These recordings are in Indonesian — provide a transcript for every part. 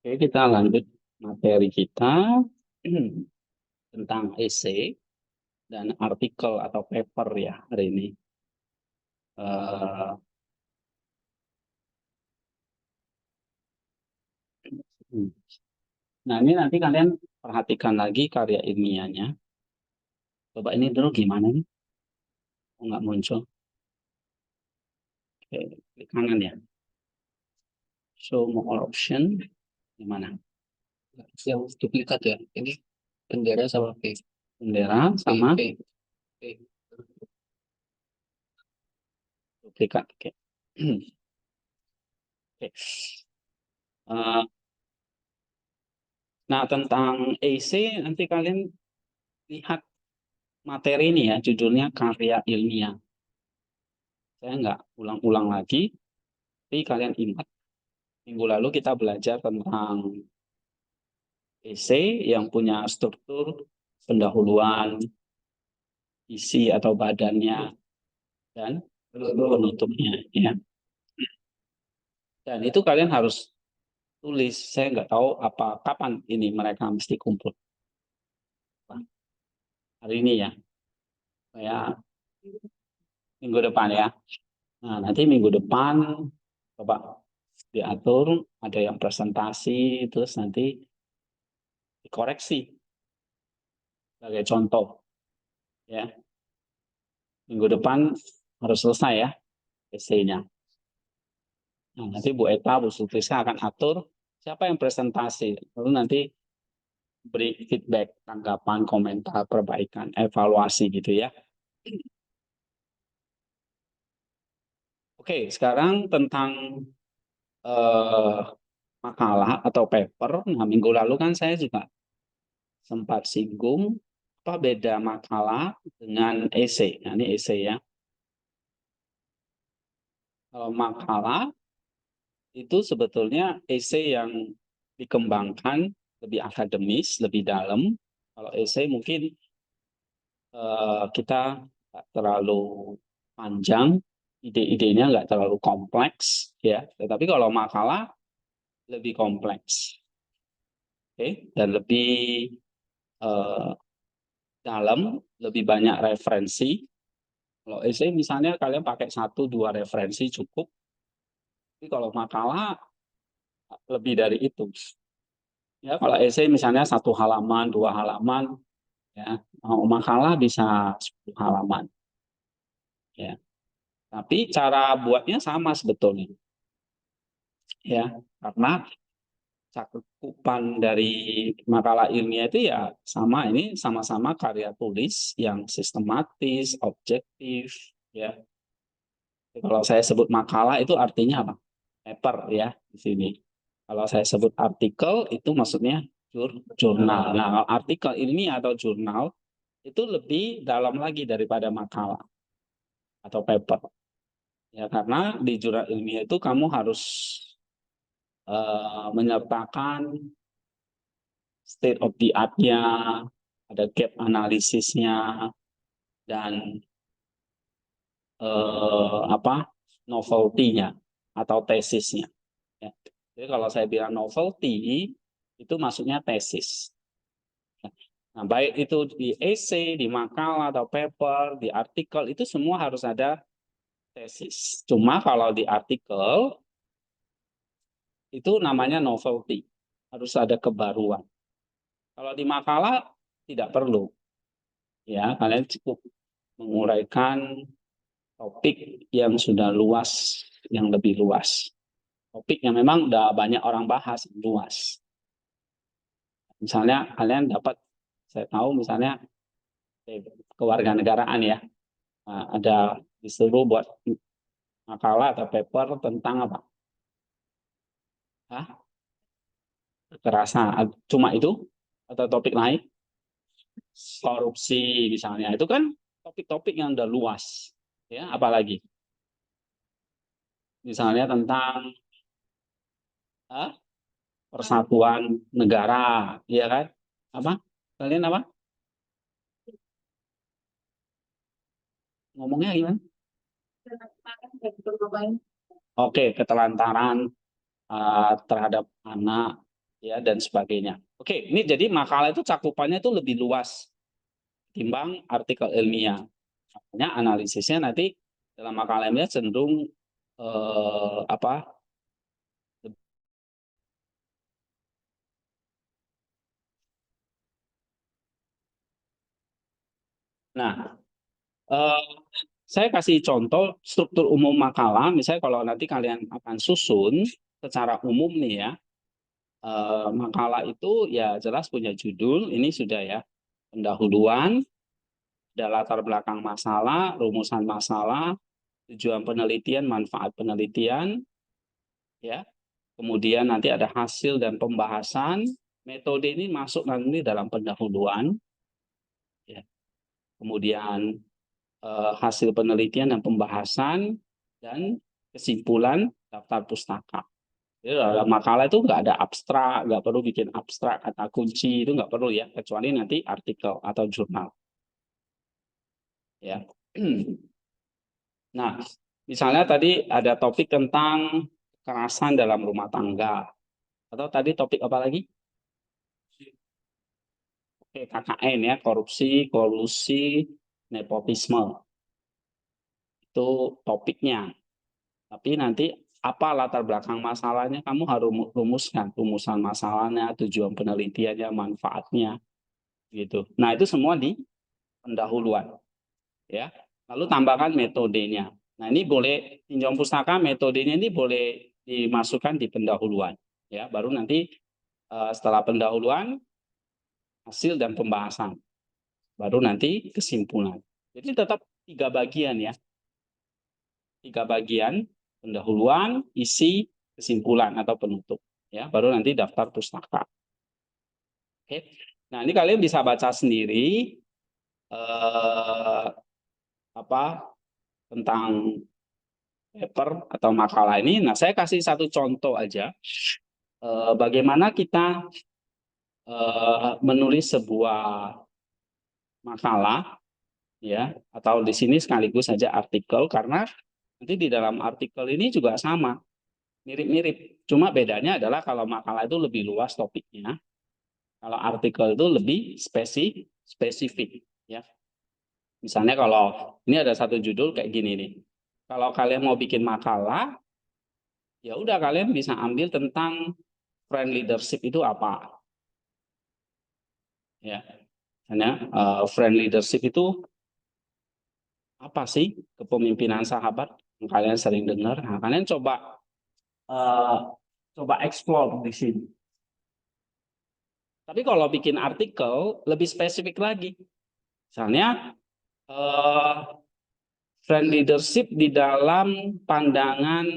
Oke, kita lanjut materi kita tentang essay dan artikel atau paper ya hari ini. Eh, nah, ini nanti kalian perhatikan lagi karya ilmiahnya. Coba ini dulu gimana nih? Oh, nggak muncul. Oke, klik kanan ya. Show more option. Gimana? Yang duplikat ya. Ini bendera sama P. Bendera sama P. P. duplikat. Oke. Oke. Eh, nah, tentang essay nanti kalian lihat materi ini ya, judulnya karya ilmiah. Saya nggak ulang-ulang lagi, tapi kalian ingat minggu lalu kita belajar tentang essay yang punya struktur pendahuluan, isi atau badannya, dan penutupnya. Ya. Dan itu kalian harus tulis. Saya nggak tahu apa kapan ini mereka mesti kumpul. Hari ini ya, saya minggu depan ya. Nah, nanti minggu depan coba diatur, ada yang presentasi, terus nanti dikoreksi sebagai contoh. Ya, minggu depan harus selesai ya essay-nya. Nah, nanti Bu Eta, Bu Sutrisa akan atur siapa yang presentasi. Lalu nanti beri feedback, tanggapan, komentar, perbaikan, evaluasi gitu ya. Oke, sekarang tentang eh, makalah atau paper. Nah, minggu lalu kan saya juga sempat singgung apa beda makalah dengan essay. Nah, ini essay ya. Kalau makalah itu sebetulnya essay yang dikembangkan lebih akademis, lebih dalam. Kalau essay mungkin kita nggak terlalu panjang, ide-idenya nggak terlalu kompleks, ya. Tetapi kalau makalah lebih kompleks, oke, dan lebih eh, dalam, lebih banyak referensi. Kalau essay misalnya kalian pakai satu dua referensi cukup, tapi kalau makalah lebih dari itu. Ya, kalau essay misalnya satu halaman, dua halaman, ya, mau makalah bisa 10 halaman, ya. Tapi cara buatnya sama sebetulnya, ya, karena cakupan dari makalah ilmiah itu ya sama, ini sama-sama karya tulis yang sistematis, objektif, ya. Kalau saya sebut makalah itu artinya apa? Paper ya di sini. Kalau saya sebut artikel itu maksudnya jurnal. Nah, kalau artikel ilmiah atau jurnal itu lebih dalam lagi daripada makalah atau paper. Ya, karena di jurnal ilmiah itu kamu harus menyertakan state of the art-nya, ada gap analisisnya, dan apa novelty-nya atau tesisnya. Ya. Jadi kalau saya bilang novelty itu maksudnya tesis. Nah, baik itu di essay, di makalah atau paper, di artikel itu semua harus ada tesis. Cuma kalau di artikel itu namanya novelty, harus ada kebaruan. Kalau di makalah tidak perlu, ya kalian cukup menguraikan topik yang sudah luas, yang lebih luas. Topik yang memang udah banyak orang bahas, luas. Misalnya kalian dapat, saya tahu misalnya kewarganegaraan ya, ada disuruh buat makalah atau paper tentang apa? Hah? Kekerasan. Cuma itu atau topik lain? Korupsi misalnya. Itu kan topik-topik yang udah luas. Ya, apalagi misalnya tentang ah, persatuan negara, ya kan? Apa? Kalian apa? Ngomongnya gimana? Oke, ketelantaran terhadap anak. ya dan sebagainya. Oke, ini jadi makalah itu cakupannya itu lebih luas timbang artikel ilmiah. Makanya analisisnya nanti dalam makalah ilmiah cenderung apa? Nah, eh, saya kasih contoh struktur umum makalah. Misalnya kalau nanti kalian akan susun secara umum nih ya, makalah itu ya jelas punya judul. Ini sudah ya, pendahuluan, ada latar belakang masalah, rumusan masalah, tujuan penelitian, manfaat penelitian, ya. Kemudian nanti ada hasil dan pembahasan. Metode ini masuk nanti dalam pendahuluan, ya. Kemudian hasil penelitian dan pembahasan dan kesimpulan daftar pustaka. Jadi dalam makalah itu nggak ada abstrak, nggak perlu bikin abstrak kata kunci itu nggak perlu ya, kecuali nanti artikel atau jurnal. Ya. Nah, misalnya tadi ada topik tentang kekerasan dalam rumah tangga. Atau tadi topik apa lagi? Oke, KKN ya, korupsi, kolusi, nepotisme. Itu topiknya. Tapi nanti apa latar belakang masalahnya kamu harus rumuskan rumusan masalahnya, tujuan penelitiannya, manfaatnya gitu. Nah, itu semua di pendahuluan ya. Lalu tambahkan metodenya. Nah, ini boleh tinjauan pustaka metodenya ini boleh dimasukkan di pendahuluan ya. Baru nanti setelah pendahuluan hasil dan pembahasan. Baru nanti kesimpulan. Jadi tetap 3 bagian ya. 3 bagian, pendahuluan, isi, kesimpulan atau penutup. Ya, baru nanti daftar pustaka. Oke. Nah, ini kalian bisa baca sendiri apa tentang paper atau makalah ini. Nah, saya kasih satu contoh aja bagaimana kita menulis sebuah makalah ya atau di sini sekaligus saja artikel karena nanti di dalam artikel ini juga sama mirip-mirip. Cuma bedanya adalah kalau makalah itu lebih luas topiknya, kalau artikel itu lebih spesifik ya. Misalnya kalau ini ada satu judul kayak gini nih. Kalau kalian mau bikin makalah, ya udah kalian bisa ambil tentang friend leadership itu apa. Ya. Misalnya friend leadership itu apa sih? Kepemimpinan sahabat yang kalian sering dengar. Nah, kalian uh, coba explore di sini. Tapi kalau bikin artikel lebih spesifik lagi. Misalnya friend leadership di dalam pandangan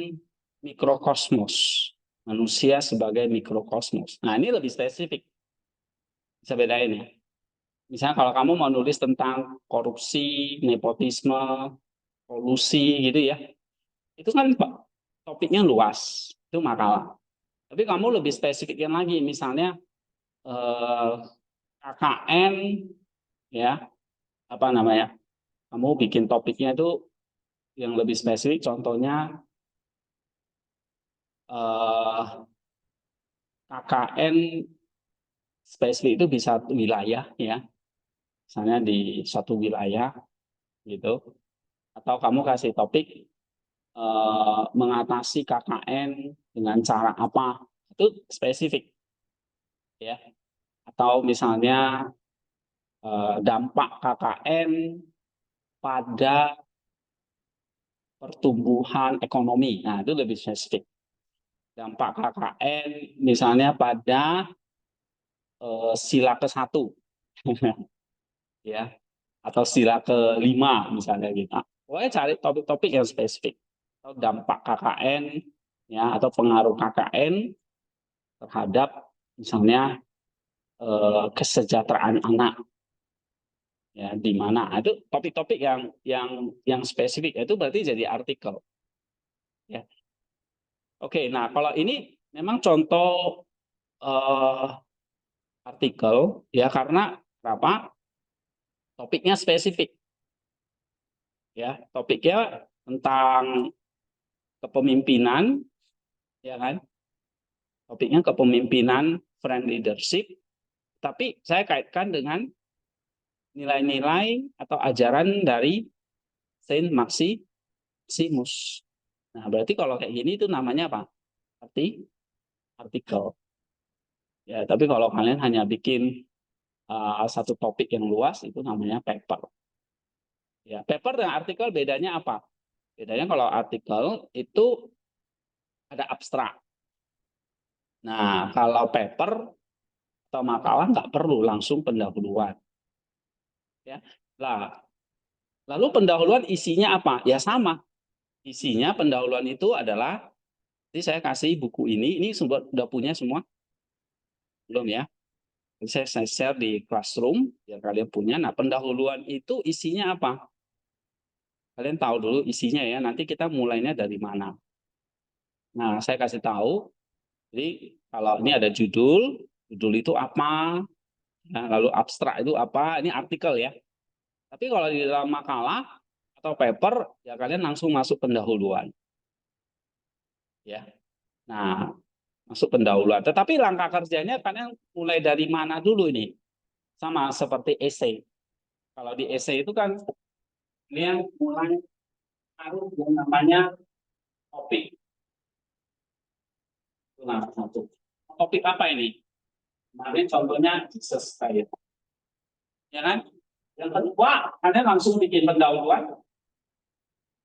mikrokosmos. Manusia sebagai mikrokosmos. Nah, ini lebih spesifik. Bisa bedain ya. Misalnya kalau kamu mau nulis tentang korupsi, nepotisme, kolusi gitu ya. Itu kan topiknya luas. Itu makalah. Tapi kamu lebih spesifikkan lagi. Misalnya KKN ya, apa namanya? Kamu bikin topiknya itu yang lebih spesifik contohnya KKN spesifik itu bisa wilayah ya, misalnya di suatu wilayah gitu, atau kamu kasih topik mengatasi KKN dengan cara apa, itu spesifik ya, atau misalnya dampak KKN pada pertumbuhan ekonomi, nah itu lebih spesifik. Dampak KKN misalnya pada sila ke-1 ya atau sila ke-5 misalnya gitu. Pokoknya cari topik-topik yang spesifik. Atau dampak KKN ya atau pengaruh KKN terhadap misalnya kesejahteraan anak ya di mana. Nah, itu topik-topik yang spesifik itu berarti jadi artikel ya. Oke, nah kalau ini memang contoh eh, artikel ya karena apa? Topiknya spesifik ya, topiknya tentang kepemimpinan ya kan, topiknya kepemimpinan friend leadership, tapi saya kaitkan dengan nilai-nilai atau ajaran dari Saint Maximus. Nah, berarti kalau kayak gini itu namanya apa? Artikel. Ya, tapi kalau kalian hanya bikin satu topik yang luas, itu namanya paper. Ya, paper dan artikel bedanya apa? Bedanya kalau artikel itu ada abstrak. Nah, kalau paper atau makalah nggak perlu langsung pendahuluan. Ya, lah, lalu pendahuluan isinya apa? Ya sama. Isinya pendahuluan itu adalah, jadi saya kasih buku ini sudah punya semua? Belum ya? Saya share di Classroom, biar kalian punya. Nah, pendahuluan itu isinya apa? Kalian tahu dulu isinya ya, nanti kita mulainya dari mana. Nah, saya kasih tahu, jadi kalau ini ada judul itu apa, nah, lalu abstrak itu apa, ini artikel ya. Tapi kalau di dalam makalah atau paper, ya kalian langsung masuk pendahuluan. Ya. Nah, masuk pendahuluan. Tetapi langkah kerjanya kalian mulai dari mana dulu ini? Sama seperti esai. Kalau di esai itu kan kalian mulai taruh yang namanya topik. Nah, satu. Topik apa ini? Kemarin contohnya Jesus Christ. Ya kan? Yang kedua, kalian langsung bikin pendahuluan?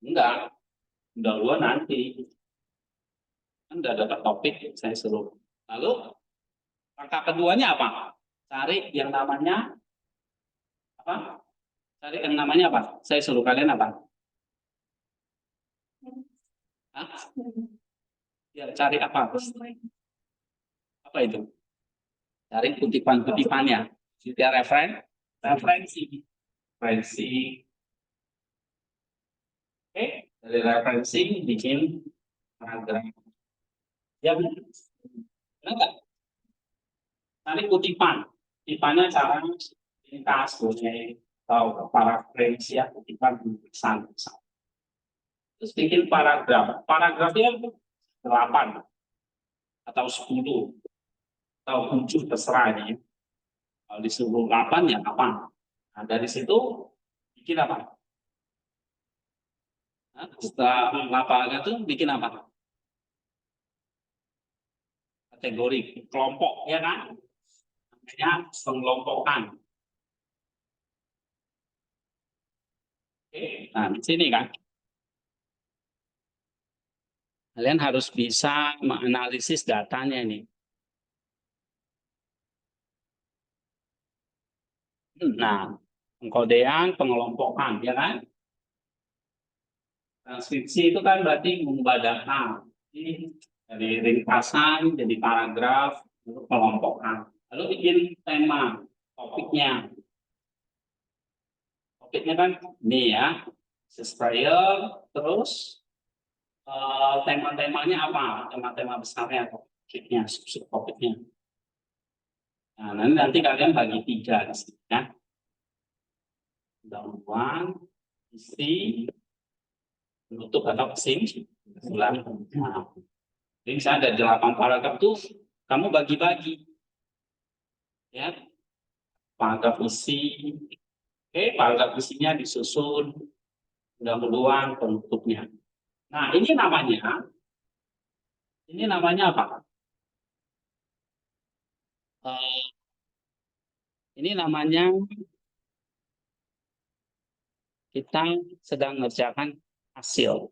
Enggak. Pendahuluan nanti. Kan udah dapat topik, saya suruh. Lalu, langkah keduanya apa? Cari yang namanya apa? Cari yang namanya apa? Saya suruh kalian apa? Hah? Ya, cari apa? Apa itu? Cari kutipan-kutipannya. Jadi referensi. Referensi. Oke, dari referensi bikin paragraf. Ya, benar nggak? Cari kutipan. Kutipannya cara ringkas, atau parafrase ya, kutipan pesan. Terus bikin paragraf. Paragrafnya 8 atau 10 atau 7 terserah ini. Kalau disuruh 8 ya 8. Nah, dari situ bikin apa? Nah, setelah 8 itu bikin apa? Kategori kelompok ya kan? Namanya pengelompokan. Oke, nah di sini kan kalian harus bisa menganalisis datanya ini. Nah, pengkodean, pengelompokan, ya kan? Transkripsi itu kan berarti mengubah data. Ini dari ringkasan jadi paragraf, lalu pengelompokan. Lalu bikin tema, topiknya. Topiknya kan ini ya, sprayer, terus tema-temanya apa? Tema-tema besarnya, topiknya, subtopiknya. Nah, nanti kalian bagi 3 di sini ya. Pendahuluan, isi, penutup atau kesimpulan. Nah, jadi misalnya ada 8 paragraf tuh kamu bagi-bagi. Ya. Paragraf isi. Oke, paragraf isinya disusun pendahuluan, penutupnya. Nah, ini namanya apa? Ini namanya kita sedang mengerjakan hasil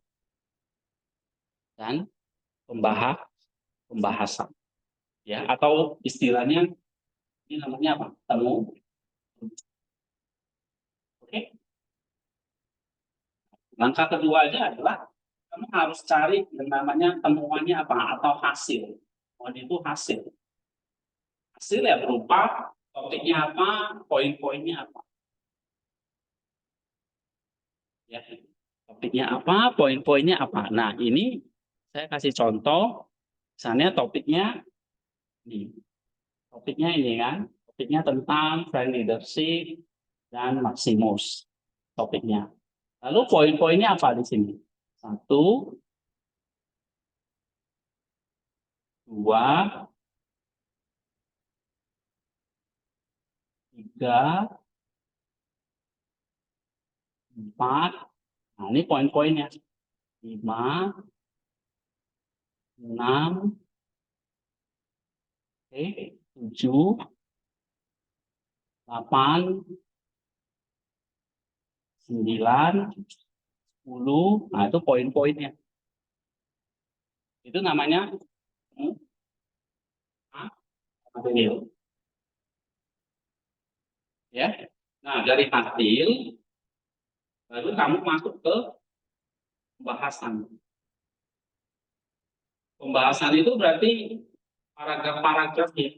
dan pembahasan. Ya, atau istilahnya ini namanya apa? Temu. Oke. Langkah kedua aja adalah kamu harus cari yang namanya temuannya apa atau hasil. Temuan itu hasil. Hasil ya berupa topiknya apa, poin-poinnya apa. Ya, topiknya apa, poin-poinnya apa. Nah, ini saya kasih contoh. Misalnya topiknya ini. Topiknya ini kan. Topiknya tentang friend leadership dan Maximus. Topiknya. Lalu poin-poinnya apa di sini? 1, 2, 3, 4. Nah, ini poin-poinnya. 5, 6, 7, 8, 9, 10. Nah, itu poin-poinnya. Itu namanya hasil. Ya. Nah, dari hasil baru kamu masuk ke pembahasan. Pembahasan itu berarti paragraf-paragraf ya.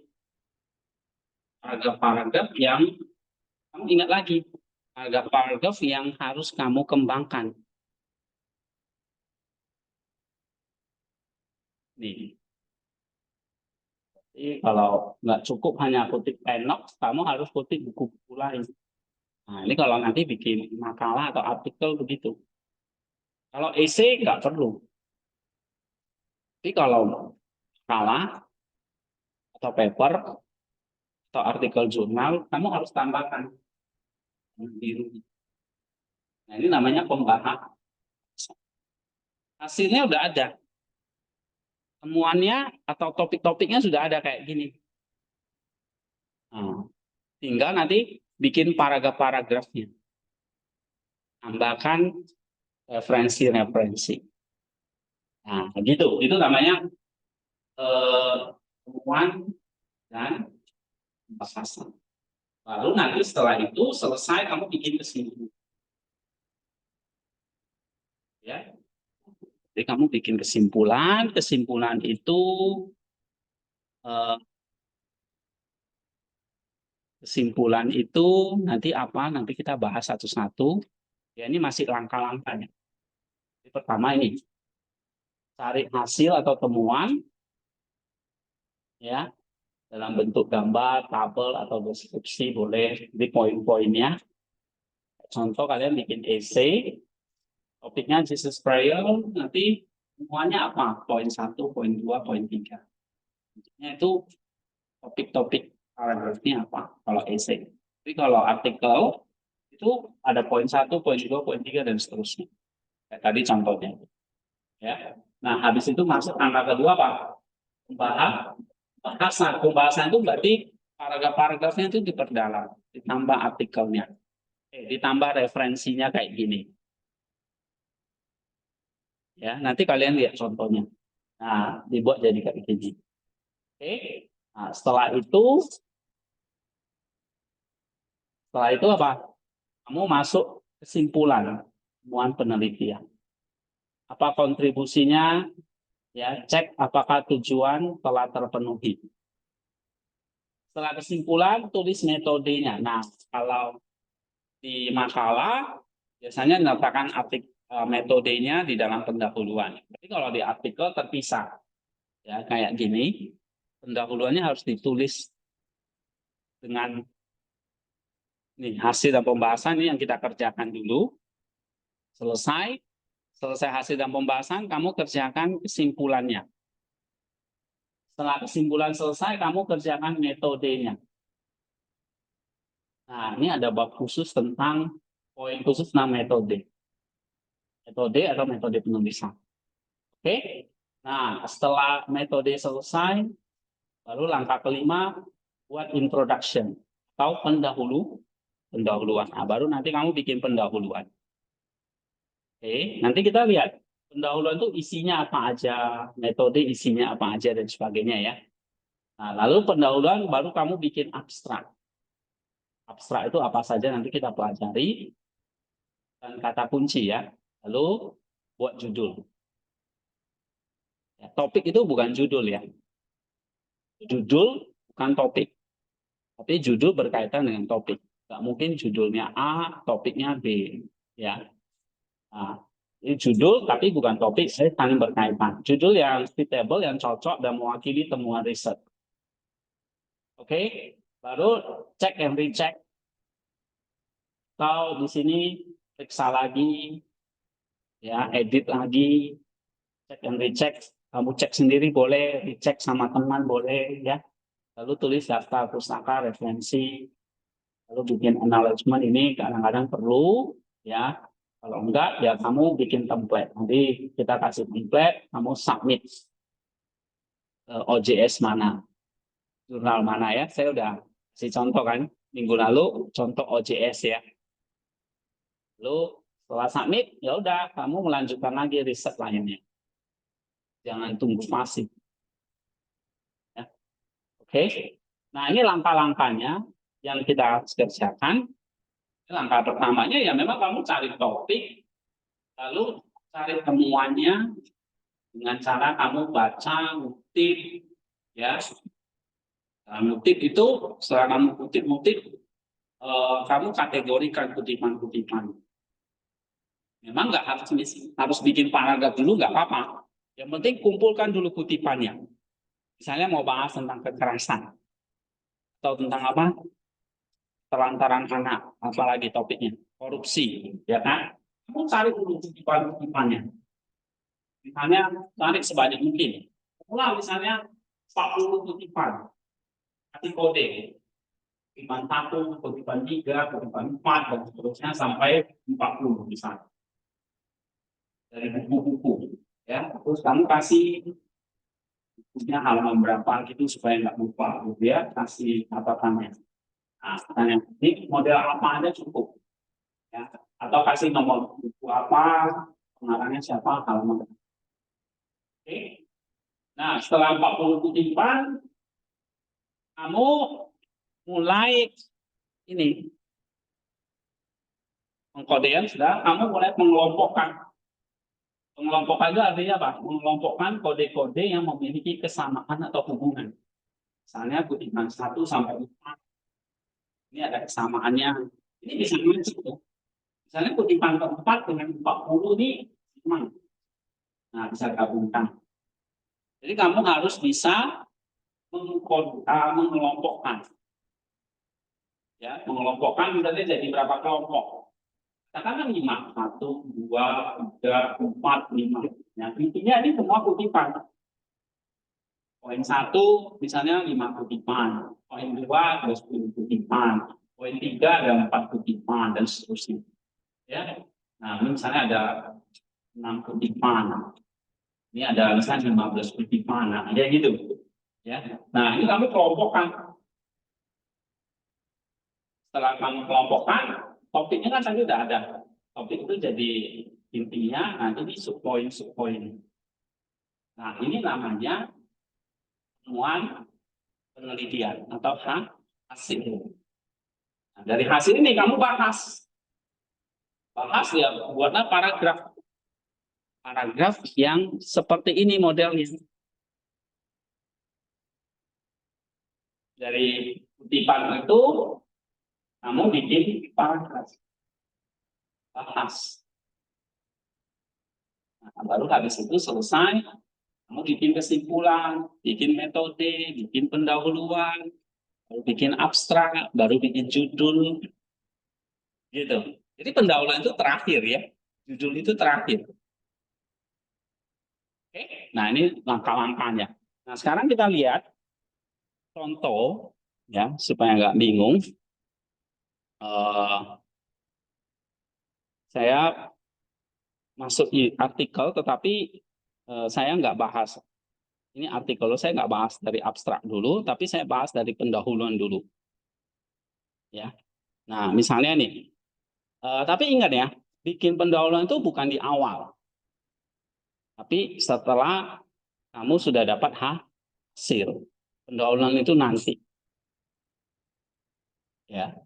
Paragraf-paragraf yang kamu ingat lagi. Paragraf-paragraf yang harus kamu kembangkan. Nih. Jadi kalau nggak cukup hanya kutip Penox, kamu harus kutip buku-buku lain. Nah, ini kalau nanti bikin makalah atau artikel begitu. Kalau essay nggak perlu. Tapi kalau makalah atau paper atau artikel jurnal, kamu harus tambahkan biru. Nah, ini namanya pembahasan. Hasilnya udah ada. Temuannya atau topik-topiknya sudah ada kayak gini. Nah, tinggal nanti bikin paragraf-paragrafnya. Tambahkan referensi-referensi. Nah, gitu. Itu namanya temuan dan pembahasan. Lalu nanti setelah itu selesai kamu bikin kesimpulan. Ya. Jadi kamu bikin kesimpulan, kesimpulan itu nanti apa? Nanti kita bahas satu-satu. Ya, ini masih langkah-langkahnya. Pertama ini cari hasil atau temuan ya dalam bentuk gambar, tabel atau deskripsi boleh. Jadi poin-poinnya. Contoh kalian bikin essay, topiknya Jesus Prayer, nanti semuanya apa? Poin 1, poin 2, poin 3. Itu topik-topik paragrafnya apa kalau essay. Tapi kalau artikel itu ada poin 1, poin 2, poin 3 dan seterusnya. Kayak tadi contohnya. Ya. Nah, habis itu masuk angka kedua apa? Pembahasan. Pembahasan itu berarti paragraf-paragrafnya itu diperdalam, ditambah artikelnya. Ditambah referensinya kayak gini. Ya, nanti kalian lihat contohnya. Nah, dibuat jadi kayak gini. Oke. Nah, setelah itu apa? Kamu masuk kesimpulan temuan penelitian. Apa kontribusinya? Ya, cek apakah tujuan telah terpenuhi. Setelah kesimpulan, tulis metodenya. Nah, kalau di makalah biasanya dinyatakan metodenya di dalam pendahuluan. Tapi kalau di artikel terpisah, ya kayak gini, pendahuluannya harus ditulis dengan nih hasil dan pembahasan ini yang kita kerjakan dulu. Selesai hasil dan pembahasan, kamu kerjakan kesimpulannya. Setelah kesimpulan selesai, kamu kerjakan metodenya. Nah, ini ada bab khusus tentang poin khusus tentang metode. Metode atau metode penulisan. Oke. Nah, setelah metode selesai, baru langkah kelima buat introduction atau pendahuluan. Nah, baru nanti kamu bikin pendahuluan. Oke, nanti kita lihat pendahuluan itu isinya apa aja, metode isinya apa aja dan sebagainya ya. Nah, lalu pendahuluan baru kamu bikin abstrak. Abstrak itu apa saja nanti kita pelajari dan kata kunci ya. Lalu buat judul. Ya, topik itu bukan judul ya. Judul bukan topik. Tapi judul berkaitan dengan topik. Nggak mungkin judulnya A, topiknya B. Ya. Nah, ini judul tapi bukan topik, saling berkaitan. Judul yang suitable, yang cocok dan mewakili temuan riset. Oke, baru cek and recheck. Atau di sini periksa lagi, ya edit lagi, cek and recheck. Kamu cek sendiri boleh, dicek sama teman boleh, ya. Lalu tulis daftar pustaka, referensi, Lalu bikin acknowledgement ini kadang-kadang perlu, ya. Kalau enggak, ya kamu bikin template. Nanti kita kasih template, kamu submit OJS mana, jurnal mana ya. Saya udah kasih contoh kan, minggu lalu contoh OJS ya. Lalu setelah submit, ya udah kamu melanjutkan lagi riset lainnya. Jangan tunggu pasif. Ya. Oke. Nah, ini langkah-langkahnya yang kita kerjakan. Langkah pertamanya ya memang kamu cari topik, lalu cari temuannya dengan cara kamu baca, ngutip, ya. Nah, ngutip itu setelah kamu ngutip, kamu kategorikan kutipan-kutipan. Memang nggak harus bikin paragraf dulu, nggak apa-apa. Yang penting kumpulkan dulu kutipannya. Misalnya mau bahas tentang kekerasan atau tentang apa? Telantaran anak, apalagi topiknya korupsi, ya kan? Kamu cari dulu kutipan-kutipannya. Misalnya cari sebanyak mungkin. Mulai misalnya 40 kutipan, kasih kode. Kutipan 1, kutipan 3, kutipan 4, dan seterusnya sampai 40 misalnya. Dari buku-buku. Ya, terus kamu kasih bukunya halaman berapa gitu supaya nggak lupa. Gitu ya, kasih catatannya. Nah, ini model apa aja cukup. Ya. Atau kasih nomor buku apa, pengarangnya siapa, halaman. Oke. Nah, setelah 40 kutipan, kamu mulai ini pengkodean sudah, kamu mulai mengelompokkan. Mengelompokkan itu artinya apa? Mengelompokkan kode-kode yang memiliki kesamaan atau hubungan. Misalnya kutipan 1 sampai 4. Ini ada kesamaannya. Ini bisa match tuh. Misalnya kutipan keempat dengan 40 ini sama. Nah, bisa gabungkan. Jadi kamu harus bisa mengelompokkan. Ya, mengelompokkan misalnya jadi berapa kelompok. Katakanlah 5, 1, 2, 3, 4, 5. Nah, intinya ini semua kutipan. Poin 1 misalnya 5 kutipan. Poin 2 ada 10 kutipan. Poin 3 ada 4 kutipan dan seterusnya. Ya. Nah, misalnya ada 6 kutipan. Ini ada misalnya 15 kutipan. Nah, kayak gitu. Ya. Nah, ini kamu kelompokkan. Setelah kamu kelompokkan, topiknya kan tadi udah ada. Topik itu jadi intinya, nah ini subpoin. Nah, ini namanya temuan penelitian atau hasil. Nah, dari hasil ini kamu bahas ya, buatlah paragraf yang seperti ini modelnya. Dari kutipan itu kamu bikin paragraf, bahas. Nah, baru habis itu selesai, kamu bikin kesimpulan, bikin metode, bikin pendahuluan, baru bikin abstrak, baru bikin judul, gitu. Jadi pendahuluan itu terakhir ya, judul itu terakhir. Oke, nah ini langkah-langkahnya. Nah sekarang kita lihat contoh ya supaya nggak bingung. Saya masuk di artikel, tetapi saya nggak bahas. Ini artikel saya nggak bahas dari abstrak dulu, tapi saya bahas dari pendahuluan dulu. Ya, nah misalnya nih. Tapi ingat ya, bikin pendahuluan itu bukan di awal, tapi setelah kamu sudah dapat hasil. Pendahuluan itu nanti. Ya,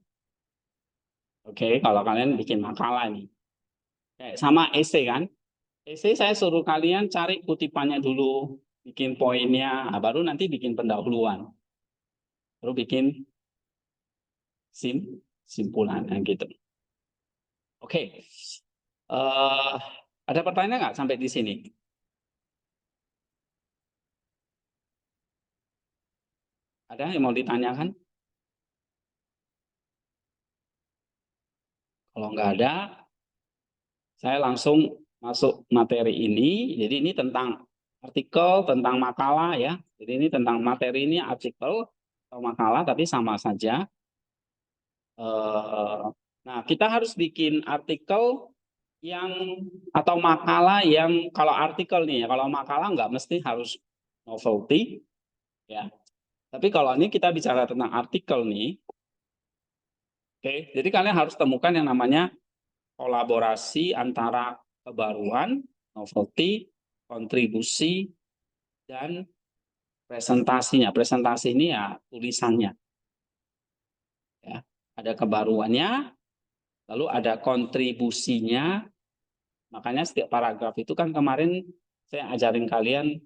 oke. Kalau kalian bikin makalah nih, sama esai kan? Esai saya suruh kalian cari kutipannya dulu, bikin poinnya, nah, baru nanti bikin pendahuluan, baru bikin simpulan gitu. Oke. Ada pertanyaan nggak sampai di sini? Ada yang mau ditanyakan? Kalau nggak ada, saya langsung masuk materi ini. Jadi ini tentang artikel, tentang makalah ya. Jadi ini tentang materi ini artikel atau makalah, tapi sama saja. Nah, kita harus bikin artikel yang atau makalah yang kalau artikel nih ya, kalau makalah nggak mesti harus novelty ya. Tapi kalau ini kita bicara tentang artikel nih, oke, jadi kalian harus temukan yang namanya kolaborasi antara kebaruan, novelty, kontribusi, dan presentasinya. Presentasi ini ya tulisannya. Ya. Ada kebaruannya, lalu ada kontribusinya. Makanya setiap paragraf itu kan kemarin saya ajarin kalian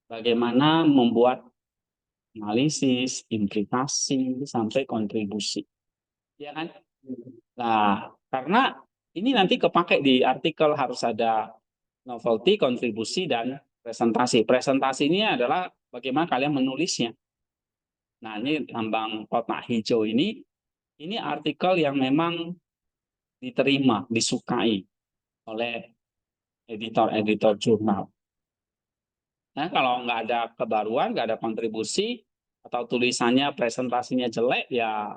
bagaimana membuat analisis, implikasi, sampai kontribusi. Ya kan? Nah, karena ini nanti kepake di artikel harus ada novelty, kontribusi, dan presentasi. Presentasi ini adalah bagaimana kalian menulisnya. Nah, ini lambang kotak hijau ini artikel yang memang diterima, disukai oleh editor-editor jurnal. Nah, kalau nggak ada kebaruan, nggak ada kontribusi, atau tulisannya, presentasinya jelek, ya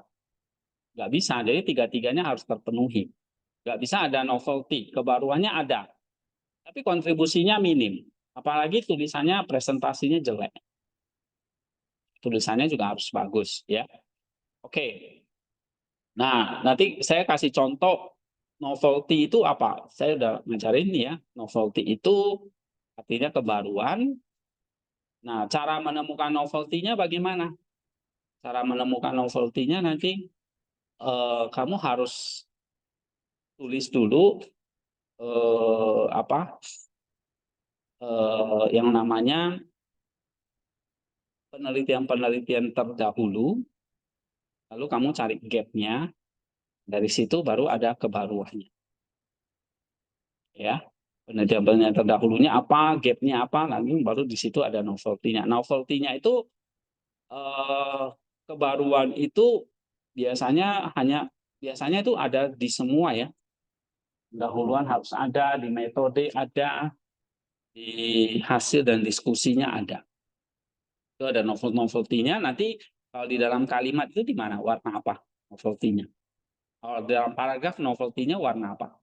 nggak bisa. Jadi tiga-tiganya harus terpenuhi. Nggak bisa ada novelty, kebaruannya ada, tapi kontribusinya minim. Apalagi tulisannya, presentasinya jelek. Tulisannya juga harus bagus, ya. Oke. Nah, nanti saya kasih contoh novelty itu apa. Saya udah ngajarin nih ya. Novelty itu artinya kebaruan. Nah, cara menemukan novelty-nya bagaimana? Cara menemukan novelty-nya nanti kamu harus tulis dulu yang namanya penelitian-penelitian terdahulu, lalu kamu cari gap-nya, dari situ baru ada kebaruannya. Ya, penelitian-penelitian terdahulunya apa, gap-nya apa, lalu baru di situ ada novelty-nya. Novelty-nya itu kebaruan itu biasanya itu ada di semua ya. Pendahuluan harus ada, di metode ada, di hasil dan diskusinya ada. Itu ada novelty-nya. Nanti kalau di dalam kalimat itu di mana? Warna apa novelty-nya? Kalau dalam paragraf novelty-nya warna apa?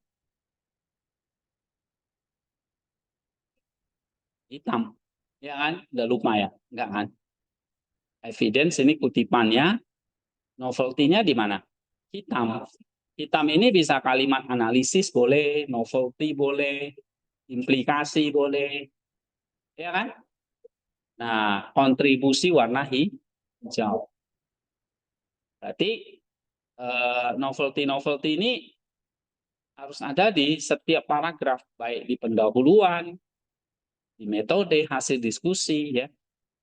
Hitam. Ya kan? Udah lupa ya? Enggak kan? Evidence ini kutipannya. Novelty-nya di mana? Hitam. Hitam ini bisa kalimat analisis boleh, novelty boleh, implikasi boleh. Ya kan? Nah, kontribusi warna hijau. Berarti novelty-novelty ini harus ada di setiap paragraf, baik di pendahuluan, di metode, hasil diskusi, ya.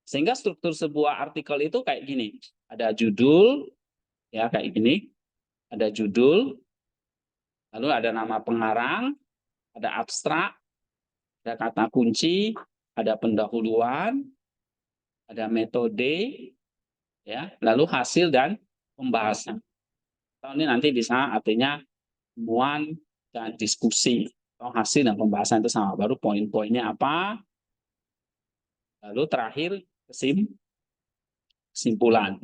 Sehingga struktur sebuah artikel itu kayak gini. Ada judul, ya kayak gini. Ada judul, lalu ada nama pengarang, ada abstrak, ada kata kunci, ada pendahuluan, ada metode, ya, lalu hasil dan pembahasan. Ini nanti bisa artinya temuan dan diskusi. Hasil dan pembahasan itu sama. Baru poin-poinnya apa. Lalu terakhir kesimpulan.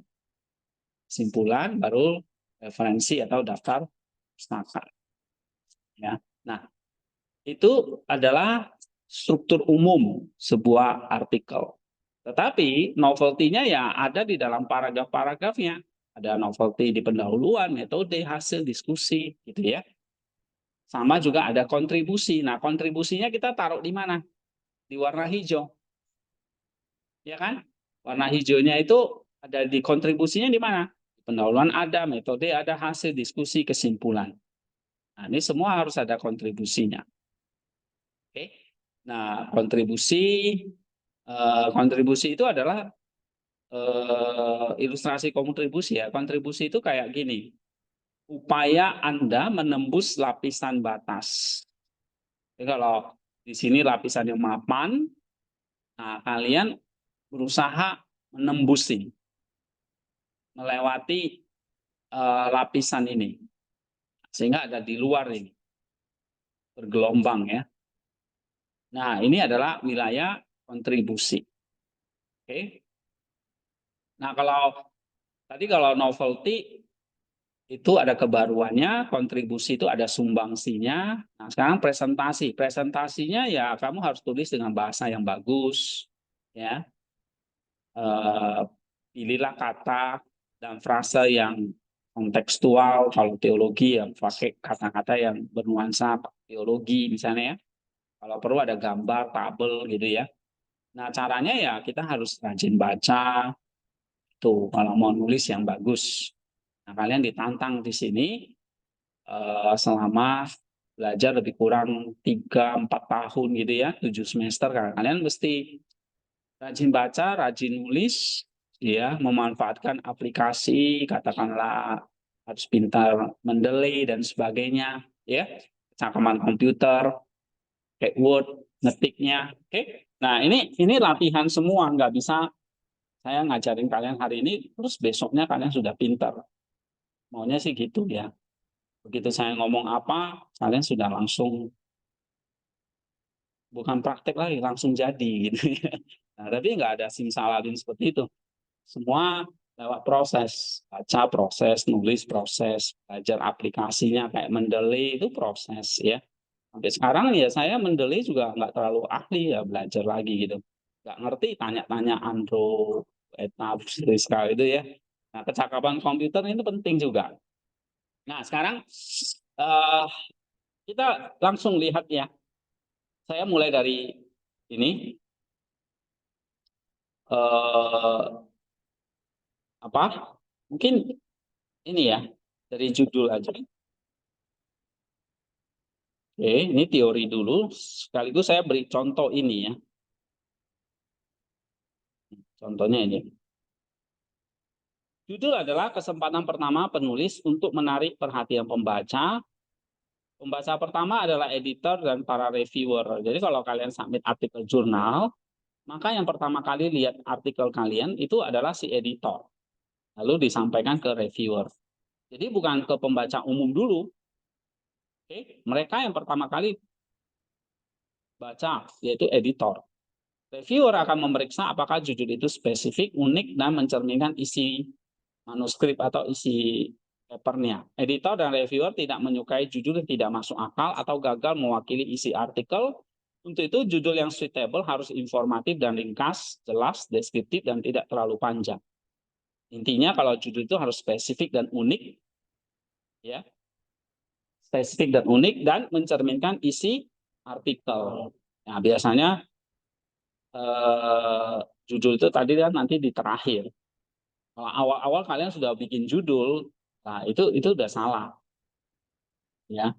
Kesimpulan baru referensi atau daftar pustaka. Ya. Nah, itu adalah struktur umum sebuah artikel. Tetapi novelty-nya ya ada di dalam paragraf-paragrafnya. Ada novelty di pendahuluan, metode, hasil, diskusi, gitu ya. Sama juga ada kontribusi. Nah, kontribusinya kita taruh di mana? Di warna hijau. Ya kan? Warna hijaunya itu ada di kontribusinya di mana? Pendahuluan ada, metode ada, hasil, diskusi, kesimpulan. Nah, ini semua harus ada kontribusinya. Oke. Nah, kontribusi itu adalah ilustrasi kontribusi ya. Kontribusi itu kayak gini. Upaya Anda menembus lapisan batas. Jadi kalau di sini lapisan yang mapan, nah kalian berusaha menembusi, melewati lapisan ini, sehingga ada di luar ini, bergelombang ya. Nah ini adalah wilayah kontribusi. Oke. Nah kalau novelty itu ada kebaruannya, kontribusi itu ada sumbangsinya. Nah, sekarang presentasi. Presentasinya ya kamu harus tulis dengan bahasa yang bagus, ya. Pilihlah kata dan frase yang kontekstual. Kalau teologi yang pakai kata-kata yang bernuansa teologi misalnya ya. Kalau perlu ada gambar, tabel gitu ya. Nah, caranya ya kita harus rajin baca tuh kalau mau nulis yang bagus. Nah, kalian ditantang di sini selama belajar lebih kurang 3-4 tahun gitu ya, 7 semester. Kalian mesti rajin baca, rajin nulis, ya, memanfaatkan aplikasi, katakanlah harus pintar mendelay dan sebagainya, ya, cakaman komputer, kayak Word, ngetiknya, oke? Nah, ini latihan semua, nggak bisa saya ngajarin kalian hari ini, terus besoknya kalian sudah pintar. Maunya sih gitu ya. Begitu saya ngomong apa, kalian sudah langsung bukan praktek lagi, langsung jadi gitu ya. Nah, tapi nggak ada simsalabim seperti itu. Semua lewat proses, baca proses, nulis proses, belajar aplikasinya kayak mendelay itu proses ya. Sampai sekarang ya saya mendelay juga nggak terlalu ahli ya, belajar lagi gitu. Nggak ngerti, tanya-tanya Andro, Etap, Rizka itu ya. Nah, kecakapan komputer itu penting juga. Nah, sekarang eh, kita langsung lihat ya. Saya mulai dari ini. Apa? Mungkin ini ya, dari judul aja. Oke, ini teori dulu. Sekaligus saya beri contoh ini ya. Contohnya ini. Judul adalah kesempatan pertama penulis untuk menarik perhatian pembaca. Pembaca pertama adalah editor dan para reviewer. Jadi kalau kalian submit artikel jurnal, maka yang pertama kali lihat artikel kalian itu adalah si editor. Lalu disampaikan ke reviewer. Jadi bukan ke pembaca umum dulu. Oke, mereka yang pertama kali baca, yaitu editor. Reviewer akan memeriksa apakah judul itu spesifik, unik, dan mencerminkan isi manuskrip atau isi papernya. Editor dan reviewer tidak menyukai judul yang tidak masuk akal atau gagal mewakili isi artikel. Untuk itu, judul yang suitable harus informatif dan ringkas, jelas, deskriptif, dan tidak terlalu panjang. Intinya kalau judul itu harus spesifik dan unik, ya, spesifik dan unik, dan mencerminkan isi artikel. Nah, biasanya judul itu tadi kan nanti di terakhir. Kalau awal-awal kalian sudah bikin judul, nah itu udah salah, ya.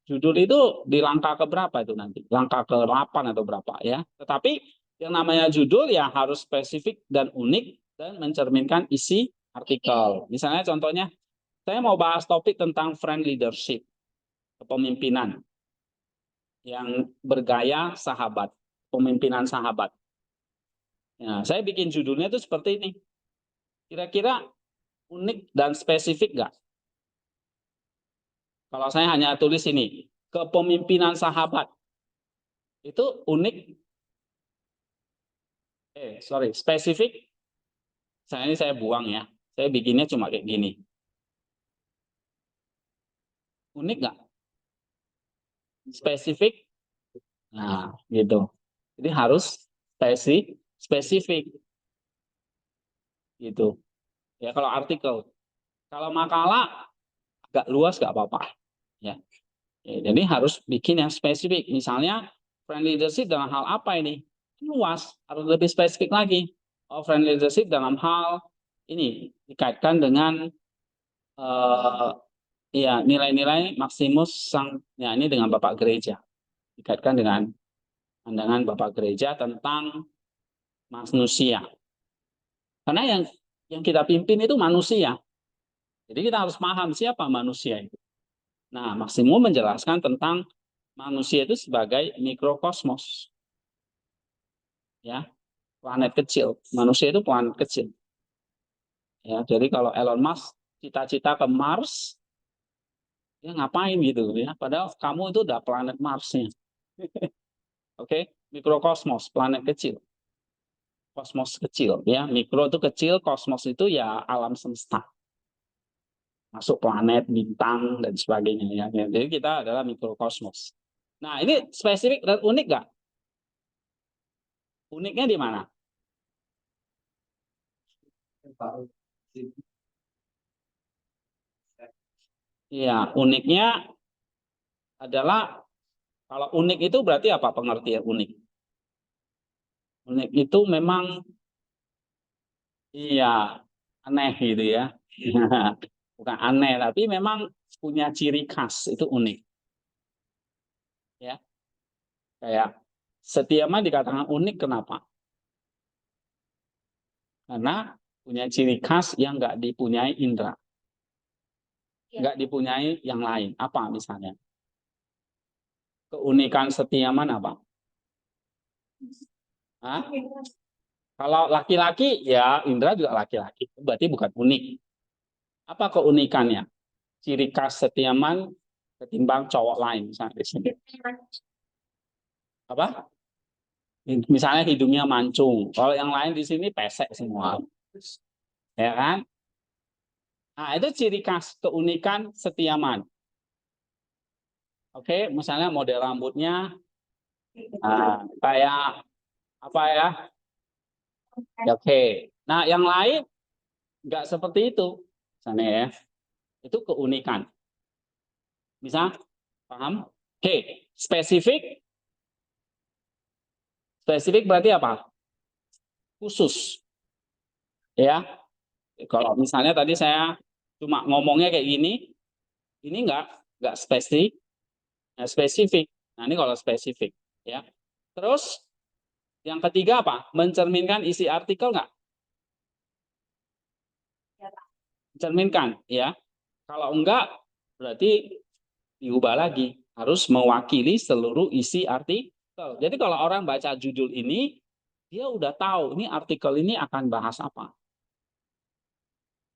Judul itu di langkah keberapa itu nanti? Langkah ke-8 atau berapa ya? Tetapi yang namanya judul ya harus spesifik dan unik dan mencerminkan isi artikel. Misalnya contohnya, saya mau bahas topik tentang friend leadership, kepemimpinan yang bergaya sahabat, pemimpinan sahabat. Nah, saya bikin judulnya itu seperti ini. Kira-kira unik dan spesifik nggak? Kalau saya hanya tulis ini, kepemimpinan sahabat, itu unik, spesifik, saya buang ya. Saya bikinnya cuma kayak gini. Unik nggak? Spesifik? Nah, gitu. Jadi harus spesifik, gitu. Ya kalau artikel. Kalau makalah agak luas nggak apa-apa. Ya. Jadi harus bikin yang spesifik. Misalnya friend leadership dalam hal apa ini? Luas, harus lebih spesifik lagi. Oh, friend leadership dalam hal ini dikaitkan dengan ya nilai-nilai Maximus sang, ya ini dengan Bapak Gereja, dikaitkan dengan pandangan Bapak Gereja tentang manusia. Karena yang kita pimpin itu manusia. Jadi kita harus paham siapa manusia itu. Nah, Maximus menjelaskan tentang manusia itu sebagai mikrokosmos. Ya, planet kecil. Manusia itu planet kecil. Ya, jadi kalau Elon Musk cita-cita ke Mars, ya ngapain gitu ya? Padahal kamu itu udah planet Marsnya. Oke, mikrokosmos, planet kecil. Kosmos kecil ya, mikro itu kecil, kosmos itu ya alam semesta. masuk planet, bintang, dan sebagainya. Ya. Jadi kita adalah mikrokosmos. Nah, ini spesifik dan unik nggak? Uniknya di mana? Iya, uniknya adalah kalau unik itu berarti apa pengertian unik? Unik itu memang iya aneh gitu ya. Bukan aneh tapi memang punya ciri khas itu unik. Ya, kayak Setiaman dikatakan unik kenapa? Karena punya ciri khas yang nggak dipunyai indera, nggak dipunyai yang lain. Apa misalnya? Keunikan Setiaman apa? Hah? Kalau laki-laki ya Indra juga laki-laki, berarti bukan unik. Apa keunikannya? Ciri khas Setiaman ketimbang cowok lain misalnya di sini. Apa? Misalnya hidungnya mancung. Kalau yang lain di sini pesek semua. Ya kan? Nah, itu ciri khas keunikan Setiaman. Oke, misalnya model rambutnya kayak apa ya? Oke. Nah, yang lain nggak seperti itu. Misalnya ya, itu keunikan. Bisa paham? Oke, spesifik. Spesifik berarti apa? Khusus. Ya, kalau misalnya tadi saya cuma ngomongnya kayak gini, ini nggak spesifik, spesifik. Nah, ini kalau spesifik, ya. Terus yang ketiga apa? Mencerminkan isi artikel nggak? Mencerminkan, ya. Kalau enggak, berarti diubah lagi. Harus mewakili seluruh isi artikel. Jadi kalau orang baca judul ini, dia udah tahu ini artikel ini akan bahas apa.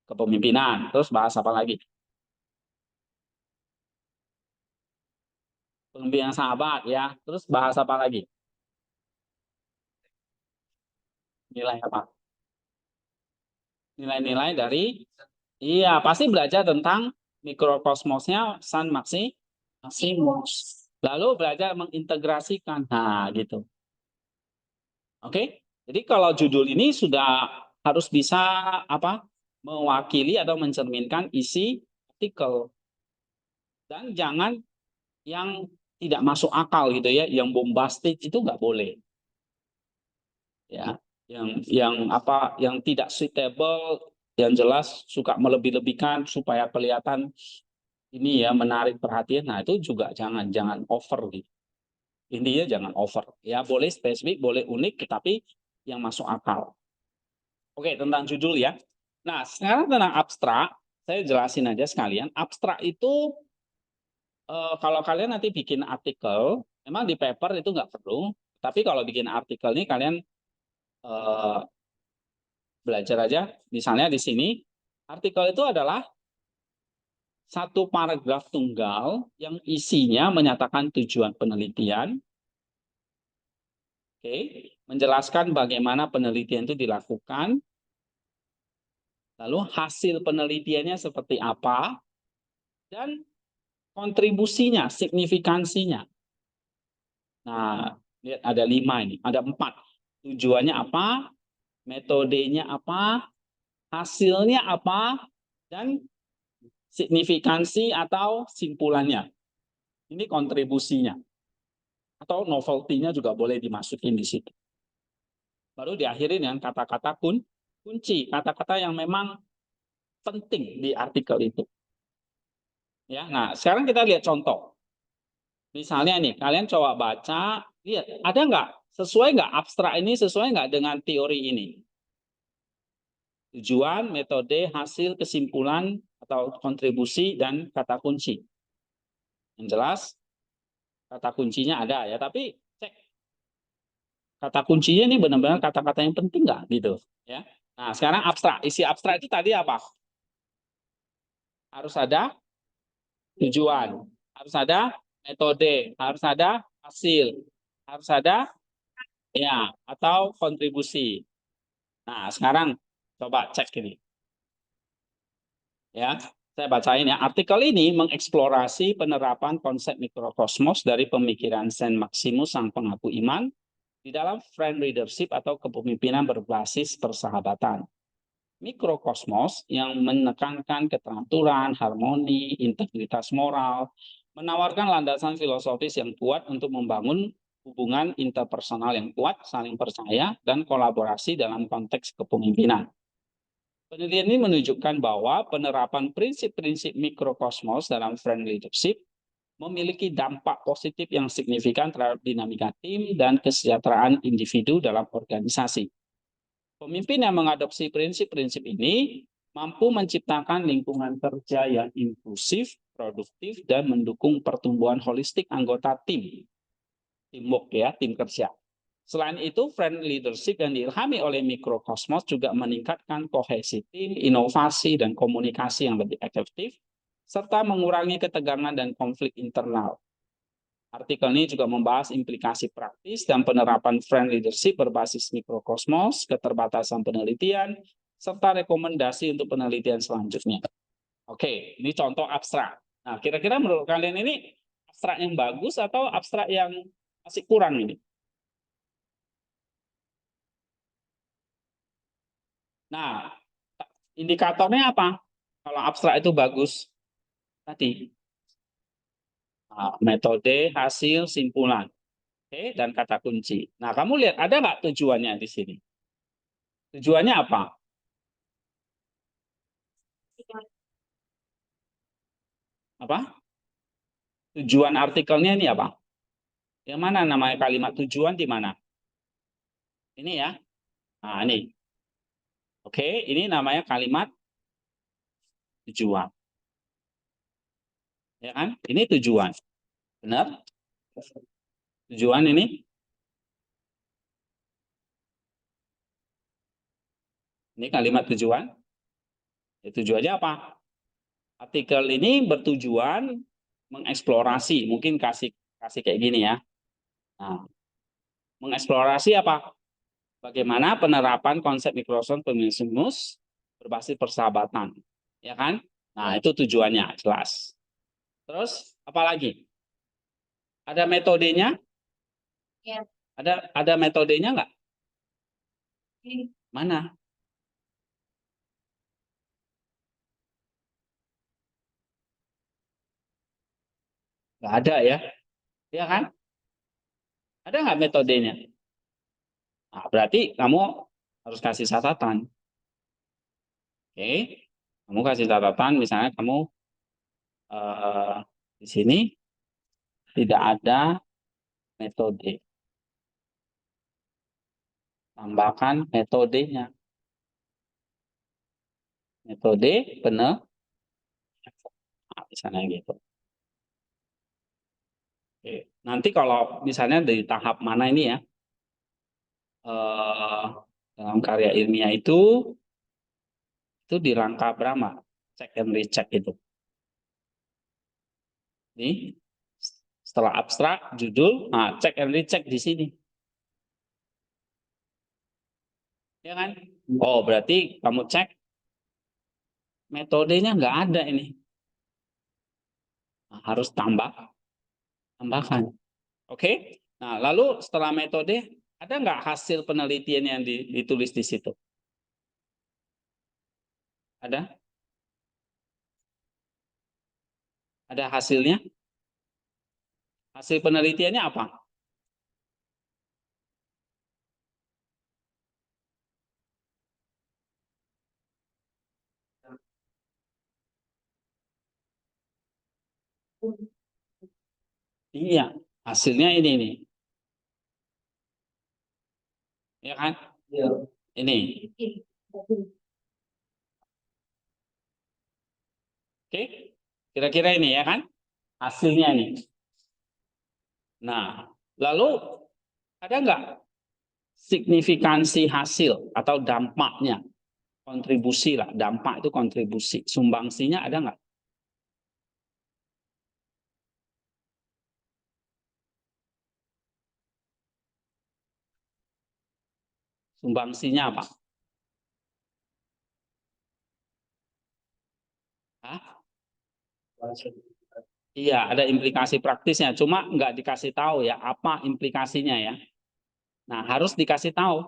Kepemimpinan, terus bahas apa lagi? Pemimpinan sahabat, ya. Terus bahas apa lagi? Nilai apa? Nilai-nilai dari, iya pasti belajar tentang mikrokosmosnya San Maximus. Lalu belajar mengintegrasikan, nah gitu. Oke, jadi kalau judul ini sudah harus bisa apa? Mewakili atau mencerminkan isi artikel dan jangan yang tidak masuk akal gitu ya, yang bombastik itu nggak boleh. Ya, yang apa? Yang tidak suitable, yang jelas suka melebih-lebihkan supaya kelihatan ini ya menarik perhatian. Nah itu juga jangan over gitu. Intinya jangan over. Ya boleh spesifik, boleh unik, tetapi yang masuk akal. Oke, tentang judul ya. Nah, sekarang tentang abstrak, saya jelasin aja sekalian. Abstrak itu kalau kalian nanti bikin artikel, memang di paper itu nggak perlu. Tapi kalau bikin artikel ini kalian eh, belajar aja. Misalnya di sini, artikel itu adalah satu paragraf tunggal yang isinya menyatakan tujuan penelitian, oke, menjelaskan bagaimana penelitian itu dilakukan, lalu hasil penelitiannya seperti apa, dan kontribusinya, signifikansinya. Nah, lihat ada 5 ini, ada 4. Tujuannya apa, metodenya apa, hasilnya apa, dan signifikansi atau simpulannya. Ini kontribusinya. Atau novelty-nya juga boleh dimasukin di situ. Baru diakhiri dengan kata-kata kunci, kata-kata yang memang penting di artikel itu. Ya, nah sekarang kita lihat contoh. Misalnya nih, kalian coba baca, lihat ada nggak sesuai nggak abstrak ini sesuai nggak dengan teori ini? Tujuan, metode, hasil, kesimpulan atau kontribusi dan kata kunci. Yang jelas kata kuncinya ada ya, tapi cek kata kuncinya ini benar-benar kata-kata yang penting nggak gitu ya. Nah sekarang abstrak, isi abstrak itu tadi apa? Harus ada tujuan, harus ada metode, harus ada hasil, harus ada ya atau kontribusi. Nah sekarang coba cek ini ya. Saya bacain ya. Artikel ini mengeksplorasi penerapan konsep mikrokosmos dari pemikiran Saint Maximus sang pengaku iman di dalam friend leadership atau kepemimpinan berbasis persahabatan. Mikrokosmos yang menekankan keteraturan, harmoni, integritas moral, menawarkan landasan filosofis yang kuat untuk membangun hubungan interpersonal yang kuat, saling percaya, dan kolaborasi dalam konteks kepemimpinan. Penelitian ini menunjukkan bahwa penerapan prinsip-prinsip mikrokosmos dalam friend leadership memiliki dampak positif yang signifikan terhadap dinamika tim dan kesejahteraan individu dalam organisasi. Pemimpin yang mengadopsi prinsip-prinsip ini mampu menciptakan lingkungan kerja yang inklusif, produktif, dan mendukung pertumbuhan holistik anggota tim. Teamwork ya, tim kerja. Selain itu, friend leadership yang diilhami oleh mikrokosmos juga meningkatkan kohesi tim, inovasi, dan komunikasi yang lebih efektif, serta mengurangi ketegangan dan konflik internal. Artikel ini juga membahas implikasi praktis dan penerapan friend leadership berbasis mikrokosmos, keterbatasan penelitian, serta rekomendasi untuk penelitian selanjutnya. Oke, ini contoh abstrak. Nah, kira-kira menurut kalian ini abstrak yang bagus atau abstrak yang masih kurang ini? Nah, indikatornya apa? Kalau abstrak itu bagus tadi. Nah, metode, hasil, simpulan. Oke, dan kata kunci. Nah, kamu lihat ada nggak tujuannya di sini? Tujuannya apa? Apa? Tujuan artikelnya ini apa? Yang mana namanya kalimat tujuan di mana? Ini ya. Nah, ini. Oke, ini namanya kalimat tujuan. Ya kan? Ini tujuan. Benar? Tujuan ini. Ini kalimat tujuan. Ya, tujuannya apa? Artikel ini bertujuan mengeksplorasi, mungkin kasih kayak gini ya. Nah, mengeksplorasi apa? Bagaimana penerapan konsep Microsoft Feminismus berbasis persahabatan, ya kan? Nah, itu tujuannya jelas. Terus apa lagi? Ada metodenya? Ya. Ada metodenya nggak? Mana? Nggak ada ya, ya kan? Ada nggak metodenya? Nah, berarti kamu harus kasih catatan. Oke, kamu kasih catatan. Misalnya kamu di sini tidak ada metode. Tambahkan metodenya. Metode benar. Nah, misalnya gitu. Oke. Nanti kalau misalnya dari tahap mana ini ya, dalam karya ilmiah itu di rangka berapa? Check and recheck itu. Nih, setelah abstrak, judul, nah check and recheck di sini. Ya kan? Oh, berarti kamu cek metodenya nggak ada ini. Nah, harus tambahkan. Oke? Nah, lalu setelah metode, ada nggak hasil penelitian yang ditulis di situ? Ada? Ada hasilnya? Hasil penelitiannya apa? Iya, hasilnya ini nih. Ya kan? Iya. Ini. Oke? Kira-kira ini ya kan? Hasilnya ini. Nah, lalu ada nggak signifikansi hasil atau dampaknya? Kontribusi lah, dampak itu kontribusi. Sumbangsinya ada nggak? Sumbangsinya apa? Hah? Iya, ada implikasi praktisnya, cuma nggak dikasih tahu ya apa implikasinya ya. Nah, harus dikasih tahu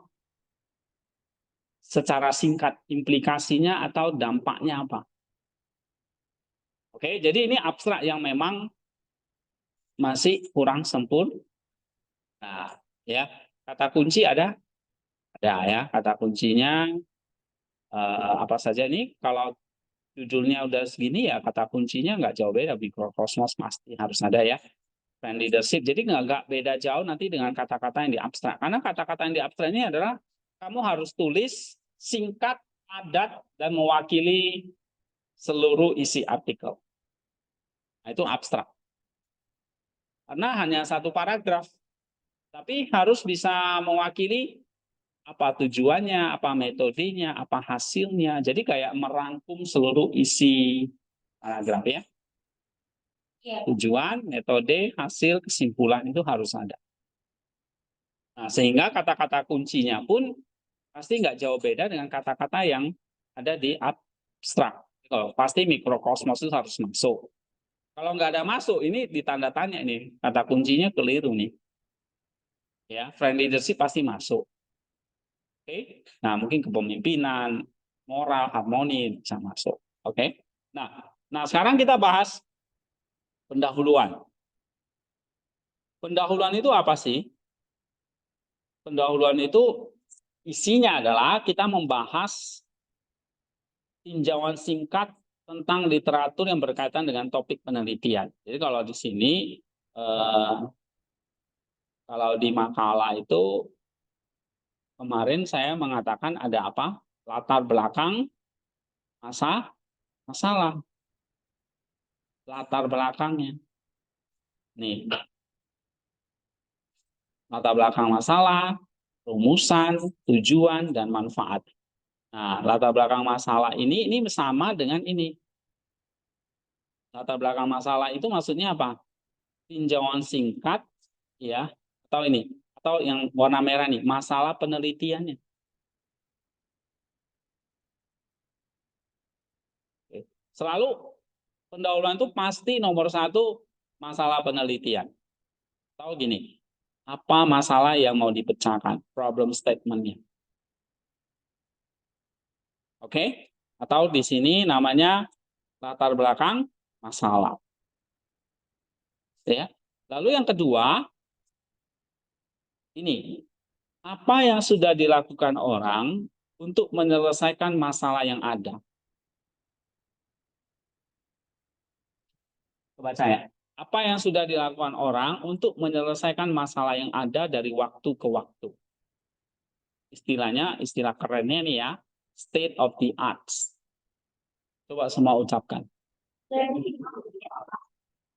secara singkat implikasinya atau dampaknya apa. Oke, jadi ini abstrak yang memang masih kurang sempurna. Nah, ya, kata kunci ada ya, kata kuncinya apa saja ini kalau judulnya udah segini ya kata kuncinya nggak jauh beda, mikrokosmos pasti harus ada ya. Brand leadership. Jadi nggak beda jauh nanti dengan kata-kata yang di abstrak. Karena kata-kata yang di abstrak ini adalah kamu harus tulis singkat, padat, dan mewakili seluruh isi artikel. Nah, itu abstrak. Karena hanya satu paragraf. Tapi harus bisa mewakili apa tujuannya, apa metodenya, apa hasilnya. Jadi kayak merangkum seluruh isi paragraf ya. Tujuan, metode, hasil, kesimpulan itu harus ada. Nah, sehingga kata-kata kuncinya pun pasti nggak jauh beda dengan kata-kata yang ada di abstrak. Kalau pasti mikrokosmos itu harus masuk. Kalau nggak ada masuk, ini ditanda tanya nih, kata kuncinya keliru nih. Ya, friend leadership pasti masuk. Oke, nah mungkin kepemimpinan, moral, harmoni bisa masuk. Oke, nah sekarang kita bahas pendahuluan. Pendahuluan itu apa sih? Pendahuluan itu isinya adalah kita membahas tinjauan singkat tentang literatur yang berkaitan dengan topik penelitian. Jadi kalau di sini, kalau di makalah itu kemarin saya mengatakan ada apa? Latar belakang masalah, latar belakangnya. Nih, latar belakang masalah, rumusan, tujuan, dan manfaat. Nah, latar belakang masalah ini sama dengan ini. Latar belakang masalah itu maksudnya apa? Tinjauan singkat, ya, atau ini, atau yang warna merah nih, masalah penelitiannya. Selalu pendahuluan itu pasti nomor satu masalah penelitian. Tahu gini, apa masalah yang mau dipecahkan? Problem statement-nya. Oke? Atau di sini namanya latar belakang masalah. Ya. Lalu yang kedua, ini apa yang sudah dilakukan orang untuk menyelesaikan masalah yang ada. Coba saya. Apa yang sudah dilakukan orang untuk menyelesaikan masalah yang ada dari waktu ke waktu. Istilahnya, istilah kerennya nih ya, state of the arts. Coba semua ucapkan.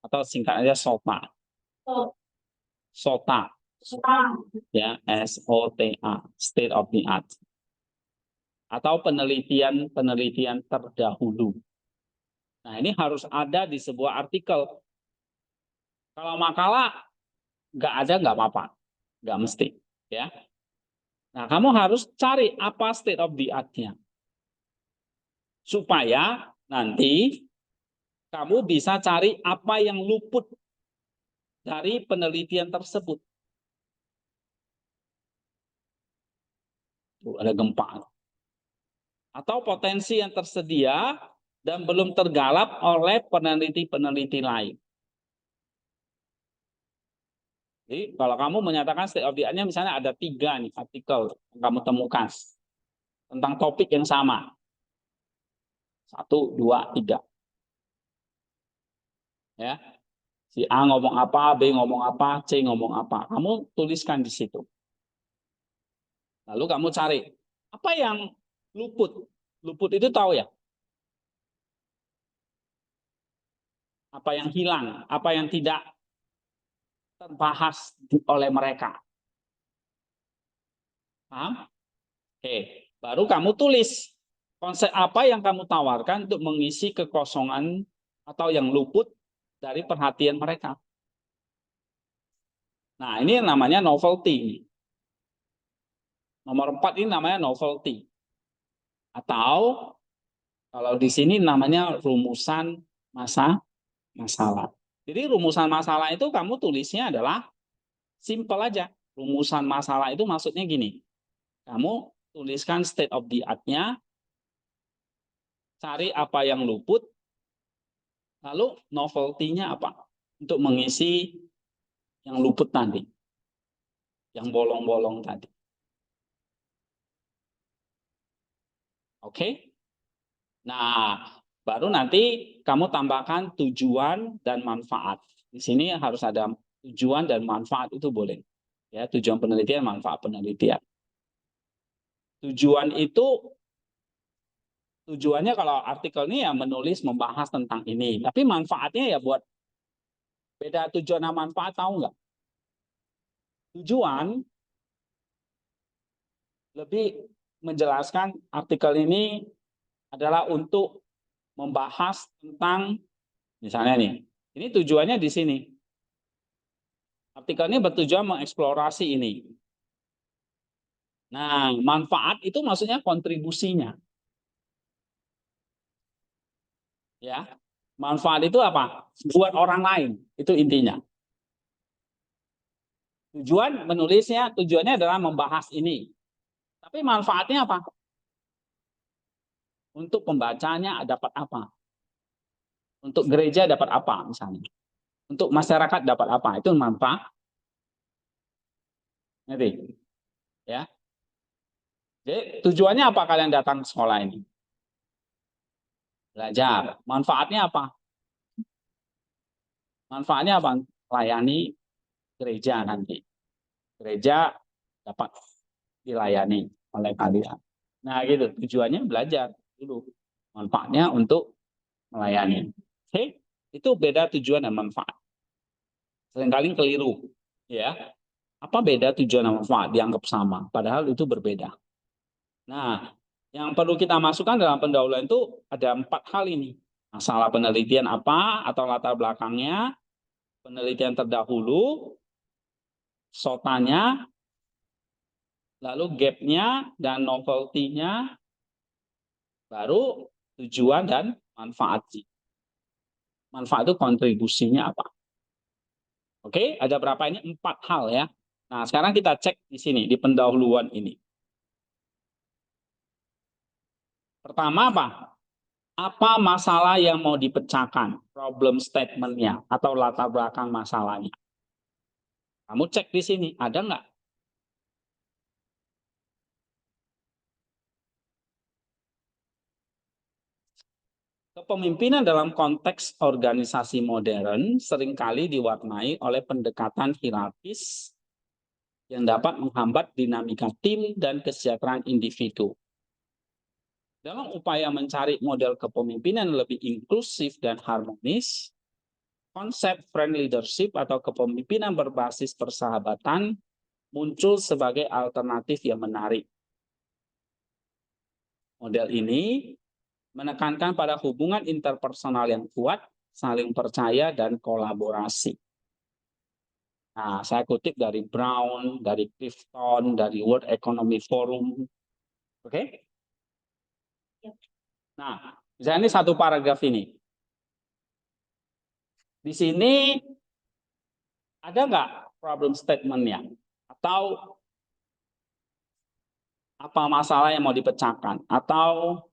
Atau singkat aja SOTA. SOTA. Ya, SOTA, state of the art. Atau penelitian terdahulu. Nah, ini harus ada di sebuah artikel. Kalau makalah nggak ada nggak apa-apa, nggak mesti, ya. Nah, kamu harus cari apa state of the art-nya, supaya nanti kamu bisa cari apa yang luput dari penelitian tersebut. Tuh, ada gempa. Atau potensi yang tersedia dan belum tergarap oleh peneliti-peneliti lain. Jadi kalau kamu menyatakan state of the art-nya misalnya ada 3 nih artikel yang kamu temukan tentang topik yang sama. 1, 2, 3. Ya. Si A ngomong apa, B ngomong apa, C ngomong apa. Kamu tuliskan di situ. Lalu kamu cari apa yang luput. Luput itu tahu ya? Apa yang hilang, apa yang tidak terbahas oleh mereka. Paham? Oke, baru kamu tulis konsep apa yang kamu tawarkan untuk mengisi kekosongan atau yang luput dari perhatian mereka. Nah, ini namanya novelty. Nomor 4 ini namanya novelty. Atau kalau di sini namanya rumusan masalah. masalah. Jadi rumusan masalah itu kamu tulisnya adalah simple aja. Rumusan masalah itu maksudnya gini. Kamu tuliskan state of the art-nya, cari apa yang luput, lalu novelty-nya apa untuk mengisi yang luput tadi, yang bolong-bolong tadi. Oke? Nah, baru nanti kamu tambahkan tujuan dan manfaat. Di sini harus ada tujuan dan manfaat itu boleh. Ya, tujuan penelitian, manfaat penelitian. Tujuan itu tujuannya kalau artikel ini ya menulis membahas tentang ini, tapi manfaatnya ya buat beda tujuan dan manfaat tahu nggak? Tujuan lebih menjelaskan artikel ini adalah untuk membahas tentang misalnya nih, ini tujuannya di sini. Artikel ini bertujuan mengeksplorasi ini. Nah, manfaat itu maksudnya kontribusinya. Ya. Manfaat itu apa? Buat orang lain, itu intinya. Tujuan menulisnya, tujuannya adalah membahas ini. Tapi manfaatnya apa? Untuk pembacanya dapat apa? Untuk gereja dapat apa misalnya? Untuk masyarakat dapat apa? Itu manfaat. Ngerti? Ya. Jadi tujuannya apa kalian datang ke sekolah ini? Belajar. Manfaatnya apa? Manfaatnya apa? Layani gereja nanti. Gereja dapat dilayani oleh kalian. Nah, gitu. Tujuannya belajar dulu. Manfaatnya untuk melayani. Oke? Itu beda tujuan dan manfaat. Seringkali keliru, ya. Apa beda tujuan dan manfaat? Dianggap sama, padahal itu berbeda. Nah, yang perlu kita masukkan dalam pendahuluan itu ada 4 hal ini. Masalah penelitian apa atau latar belakangnya, penelitian terdahulu, sotanya, lalu gap-nya dan novelty-nya, baru tujuan dan manfaat. Manfaat itu kontribusinya apa? Oke, ada berapa ini? 4 hal ya. Nah, sekarang kita cek di sini, di pendahuluan ini. Pertama apa? Apa masalah yang mau dipecahkan? Problem statement-nya atau latar belakang masalahnya. Kamu cek di sini, ada nggak? Kepemimpinan dalam konteks organisasi modern seringkali diwarnai oleh pendekatan hierarkis yang dapat menghambat dinamika tim dan kesejahteraan individu. Dalam upaya mencari model kepemimpinan lebih inklusif dan harmonis, konsep friend leadership atau kepemimpinan berbasis persahabatan muncul sebagai alternatif yang menarik. Model ini menekankan pada hubungan interpersonal yang kuat, saling percaya, dan kolaborasi. Nah, saya kutip dari Brown, dari Clifton, dari World Economic Forum. Oke? Nah, misalnya ini satu paragraf ini. Di sini ada nggak problem statement-nya? Atau apa masalah yang mau dipecahkan? Atau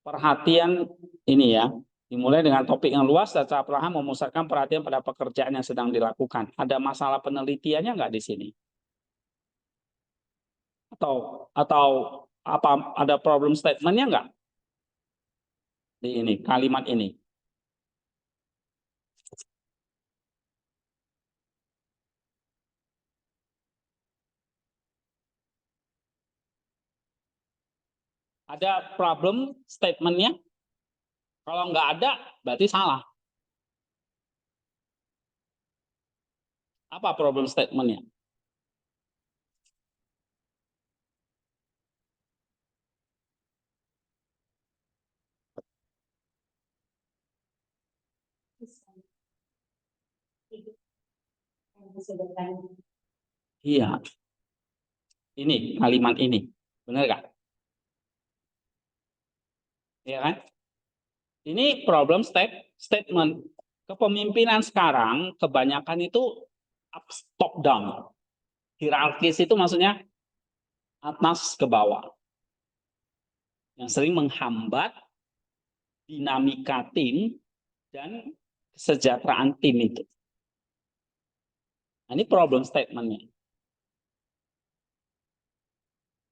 perhatian ini ya, dimulai dengan topik yang luas dan secara perlahan memusatkan perhatian pada pekerjaan yang sedang dilakukan. Ada masalah penelitiannya nggak di sini? Atau apa ada problem statement-nya nggak di ini kalimat ini? Ada problem statement-nya? Kalau nggak ada, berarti salah. Apa problem statement-nya? Iya, ini kalimat ini, benar nggak? Iya kan? Ini problem statement kepemimpinan sekarang kebanyakan itu top down. Hierarkis itu maksudnya atas ke bawah. Yang sering menghambat dinamika tim dan kesejahteraan tim itu. Nah, ini problem statementnya.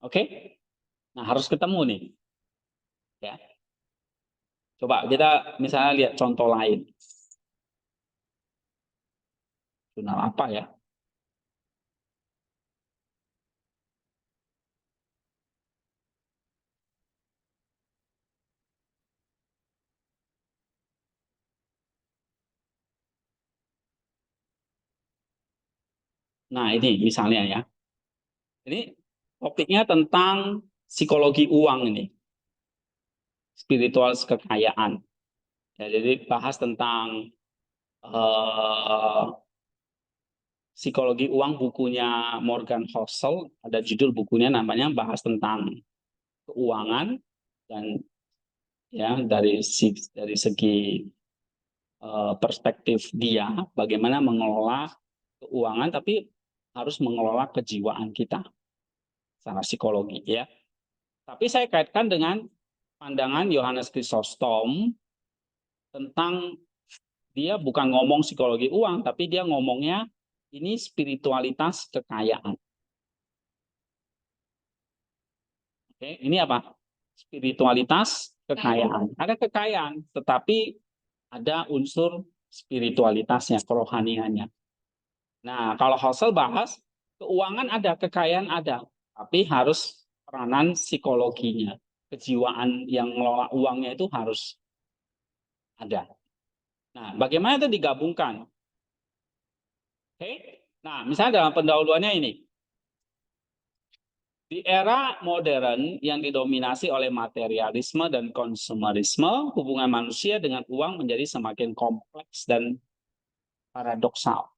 Oke? Nah, harus ketemu nih. Ya. Coba kita misalnya lihat contoh lain. Jurnal apa ya? Nah, ini misalnya ya. Ini topiknya tentang psikologi uang ini. Spiritual kekayaan. Ya, jadi bahas tentang psikologi uang bukunya Morgan Housel. Ada judul bukunya namanya bahas tentang keuangan dan ya dari segi perspektif dia bagaimana mengelola keuangan tapi harus mengelola kejiwaan kita secara psikologi ya. Tapi saya kaitkan dengan pandangan Yohanes Chrysostom tentang dia bukan ngomong psikologi uang tapi dia ngomongnya ini spiritualitas kekayaan. Oke, ini apa? Spiritualitas kekayaan. Ada kekayaan tetapi ada unsur spiritualitasnya, kerohaniannya. Nah, kalau Husserl bahas keuangan ada, kekayaan ada, tapi harus peranan psikologinya, kejiwaan yang mengelola uangnya itu harus ada. Nah, bagaimana itu digabungkan? Oke, nah misalnya dalam pendahuluannya ini, di era modern yang didominasi oleh materialisme dan konsumerisme, hubungan manusia dengan uang menjadi semakin kompleks dan paradoksal.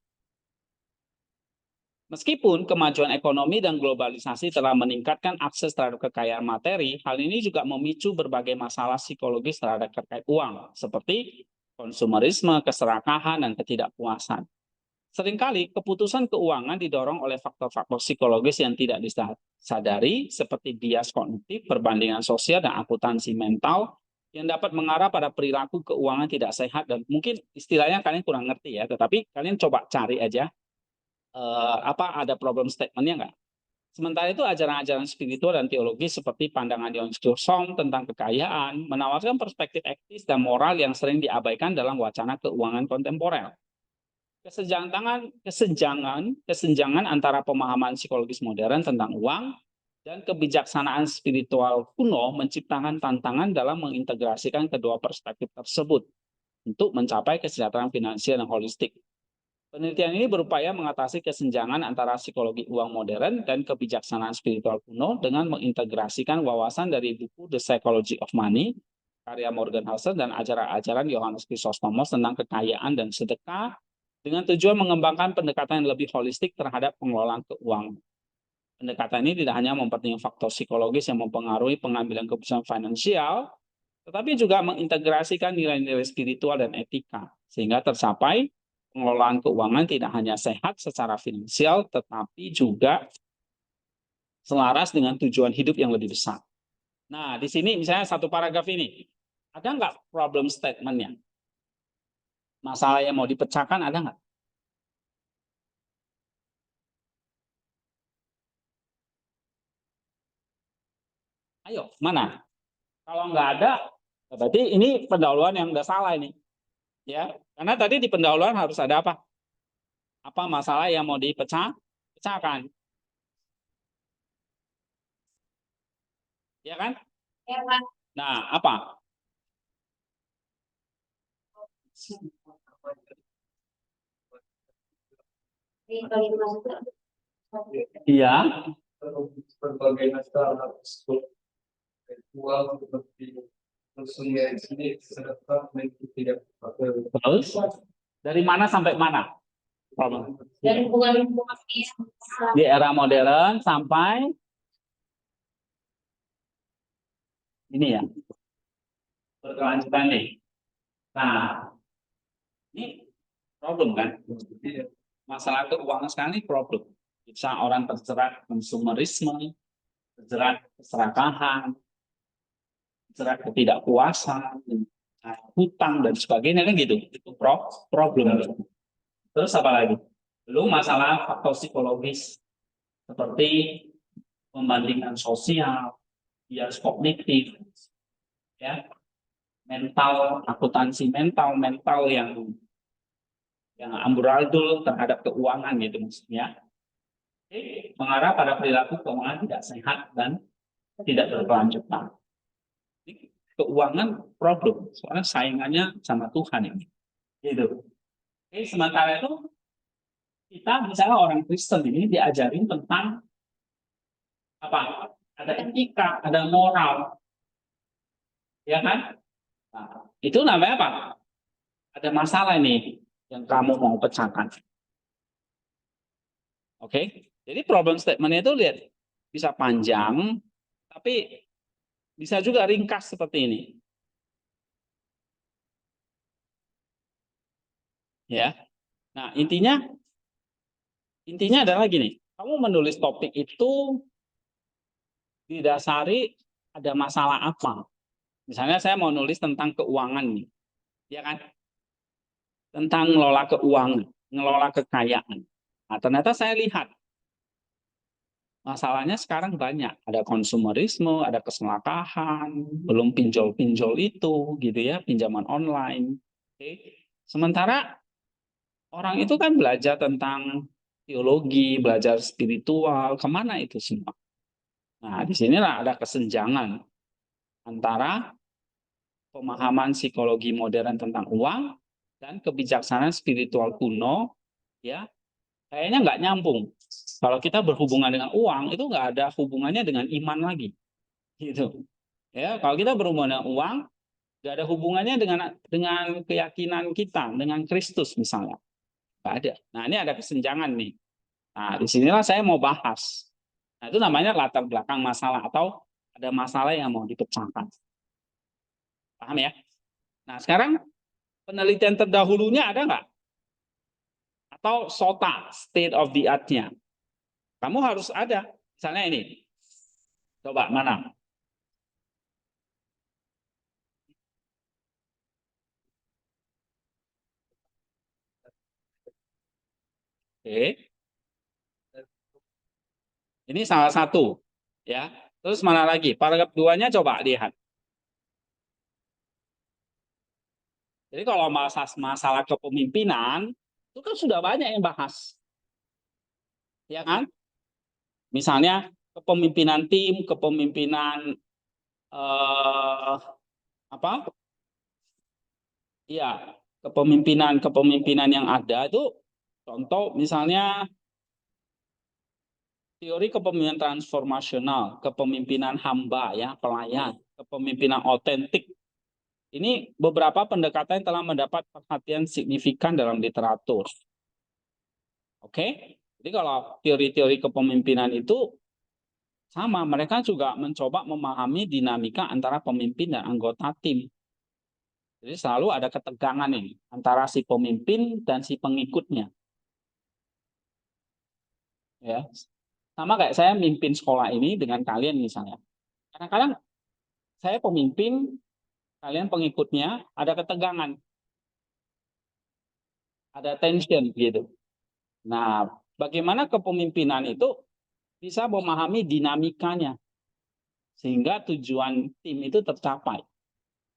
Meskipun kemajuan ekonomi dan globalisasi telah meningkatkan akses terhadap kekayaan materi, hal ini juga memicu berbagai masalah psikologis terhadap terkait uang, seperti konsumerisme, keserakahan, dan ketidakpuasan. Seringkali keputusan keuangan didorong oleh faktor-faktor psikologis yang tidak disadari, seperti bias kognitif, perbandingan sosial, dan akuntansi mental, yang dapat mengarah pada perilaku keuangan tidak sehat, dan mungkin istilahnya kalian kurang ngerti ya, tetapi kalian coba cari aja apa ada problem statementnya nggak? Sementara itu ajaran-ajaran spiritual dan teologi seperti pandangan Yohanes Chrysostom tentang kekayaan menawarkan perspektif etis dan moral yang sering diabaikan dalam wacana keuangan kontemporer. Kesenjangan antara pemahaman psikologis modern tentang uang dan kebijaksanaan spiritual kuno menciptakan tantangan dalam mengintegrasikan kedua perspektif tersebut untuk mencapai kesejahteraan finansial yang holistik. Penelitian ini berupaya mengatasi kesenjangan antara psikologi uang modern dan kebijaksanaan spiritual kuno dengan mengintegrasikan wawasan dari buku The Psychology of Money, karya Morgan Housel, dan ajaran-ajaran Yohanes Chrysostomos tentang kekayaan dan sedekah dengan tujuan mengembangkan pendekatan yang lebih holistik terhadap pengelolaan keuangan. Pendekatan ini tidak hanya mempertimbangkan faktor psikologis yang mempengaruhi pengambilan keputusan finansial, tetapi juga mengintegrasikan nilai-nilai spiritual dan etika, sehingga tercapai pengelolaan keuangan tidak hanya sehat secara finansial, tetapi juga selaras dengan tujuan hidup yang lebih besar. Nah, di sini misalnya satu paragraf ini, ada nggak problem statement-nya? Masalah yang mau dipecahkan ada nggak? Ayo, mana? Kalau nggak ada, berarti ini pendahuluan yang udah salah ini. Ya, karena tadi di pendahuluan harus ada apa? Apa masalah yang mau dipecahkan? Ya kan? Ya, Pak. Nah, apa? Iya. Berbagai masalah seksual seperti konsumen ini serta tidak. Terus dari mana sampai mana? Problem. Dari hubungan di era modern sampai ini ya berkelanjutan nih. Nah, Ini problem kan? Masalah keuangan sekarang ini problem. Bisa orang terjerat konsumerisme, terjerat keserakahan, terjerat ketidakpuasan, hutang dan sebagainya kan gitu. Itu problem. Terus apa lagi? Belum masalah faktor psikologis seperti pembandingan sosial, bias kognitif, ya, mental, akuntansi mental yang amburadul terhadap keuangan gitu maksudnya. Mengarah pada perilaku keuangan tidak sehat dan tidak berkelanjutan. Keuangan problem, soalnya saingannya sama Tuhan ini. Gitu. Sementara itu kita misalnya orang Kristen ini diajarin tentang apa? Ada etika, ada moral, ya kan? Nah, itu namanya apa? Ada masalah ini yang kamu mau pecahkan. Oke? Jadi problem statement itu lihat bisa panjang, tapi bisa juga ringkas seperti ini. Ya. Nah, intinya adalah gini, kamu menulis topik itu didasari ada masalah apa. Misalnya saya mau nulis tentang keuangan nih, ya kan? Tentang ngelola keuangan, ngelola kekayaan. Nah, ternyata saya lihat masalahnya sekarang banyak, ada konsumerisme, ada keserakahan, belum pinjol-pinjol itu, gitu ya, pinjaman online. Oke. Sementara orang itu kan belajar tentang teologi, belajar spiritual, kemana itu semua? Nah, disinilah ada kesenjangan antara pemahaman psikologi modern tentang uang dan kebijaksanaan spiritual kuno, ya kayaknya nggak nyambung. Kalau kita berhubungan dengan uang itu nggak ada hubungannya dengan iman lagi, gitu. Ya, kalau kita berhubungan dengan uang nggak ada hubungannya dengan keyakinan kita, dengan Kristus misalnya, nggak ada. Nah, ini ada kesenjangan nih. Nah, disinilah saya mau bahas. Nah, itu namanya latar belakang masalah atau ada masalah yang mau dipecahkan. Paham ya? Nah, sekarang penelitian terdahulunya ada nggak? Atau SOTA, state of the art-nya. Kamu harus ada. Misalnya ini. Coba, mana? Oke. Ini salah satu. Ya. Terus mana lagi? Paragraf 2-nya coba lihat. Jadi kalau masalah kepemimpinan, itu kan sudah banyak yang bahas. Ya kan? Misalnya kepemimpinan tim, kepemimpinan apa? Iya, kepemimpinan yang ada itu contoh misalnya teori kepemimpinan transformasional, kepemimpinan hamba ya, pelayan, kepemimpinan otentik. Ini beberapa pendekatan yang telah mendapat perhatian signifikan dalam literatur. Oke? Jadi kalau teori-teori kepemimpinan itu sama, mereka juga mencoba memahami dinamika antara pemimpin dan anggota tim. Jadi selalu ada ketegangan ini antara si pemimpin dan si pengikutnya. Ya. Sama kayak saya mimpin sekolah ini dengan kalian misalnya. Kadang-kadang saya pemimpin, kalian pengikutnya, ada ketegangan, ada tension gitu. Nah, bagaimana kepemimpinan itu bisa memahami dinamikanya sehingga tujuan tim itu tercapai,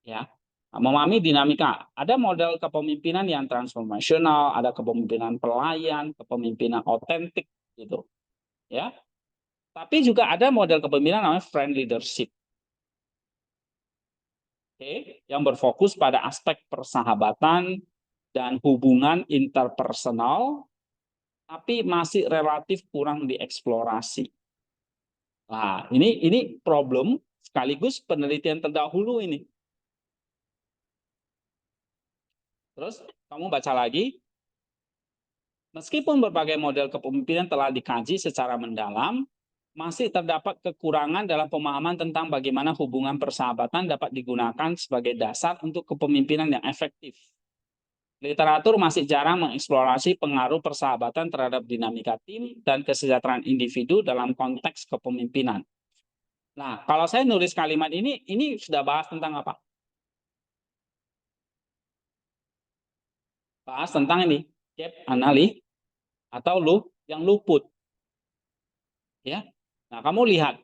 ya. Memahami dinamika. Ada model kepemimpinan yang transformasional, ada kepemimpinan pelayan, kepemimpinan otentik gitu, ya. Tapi juga ada model kepemimpinan namanya friend leadership. Oke, yang berfokus pada aspek persahabatan dan hubungan interpersonal, tapi masih relatif kurang dieksplorasi. Nah, ini problem sekaligus penelitian terdahulu ini. Terus kamu baca lagi, meskipun berbagai model kepemimpinan telah dikaji secara mendalam, masih terdapat kekurangan dalam pemahaman tentang bagaimana hubungan persahabatan dapat digunakan sebagai dasar untuk kepemimpinan yang efektif. literatur masih jarang mengeksplorasi pengaruh persahabatan terhadap dinamika tim dan kesejahteraan individu dalam konteks kepemimpinan. Nah, kalau saya nulis kalimat ini sudah bahas tentang apa? Bahas tentang ini, gap analis atau yang luput. Ya. Nah, kamu lihat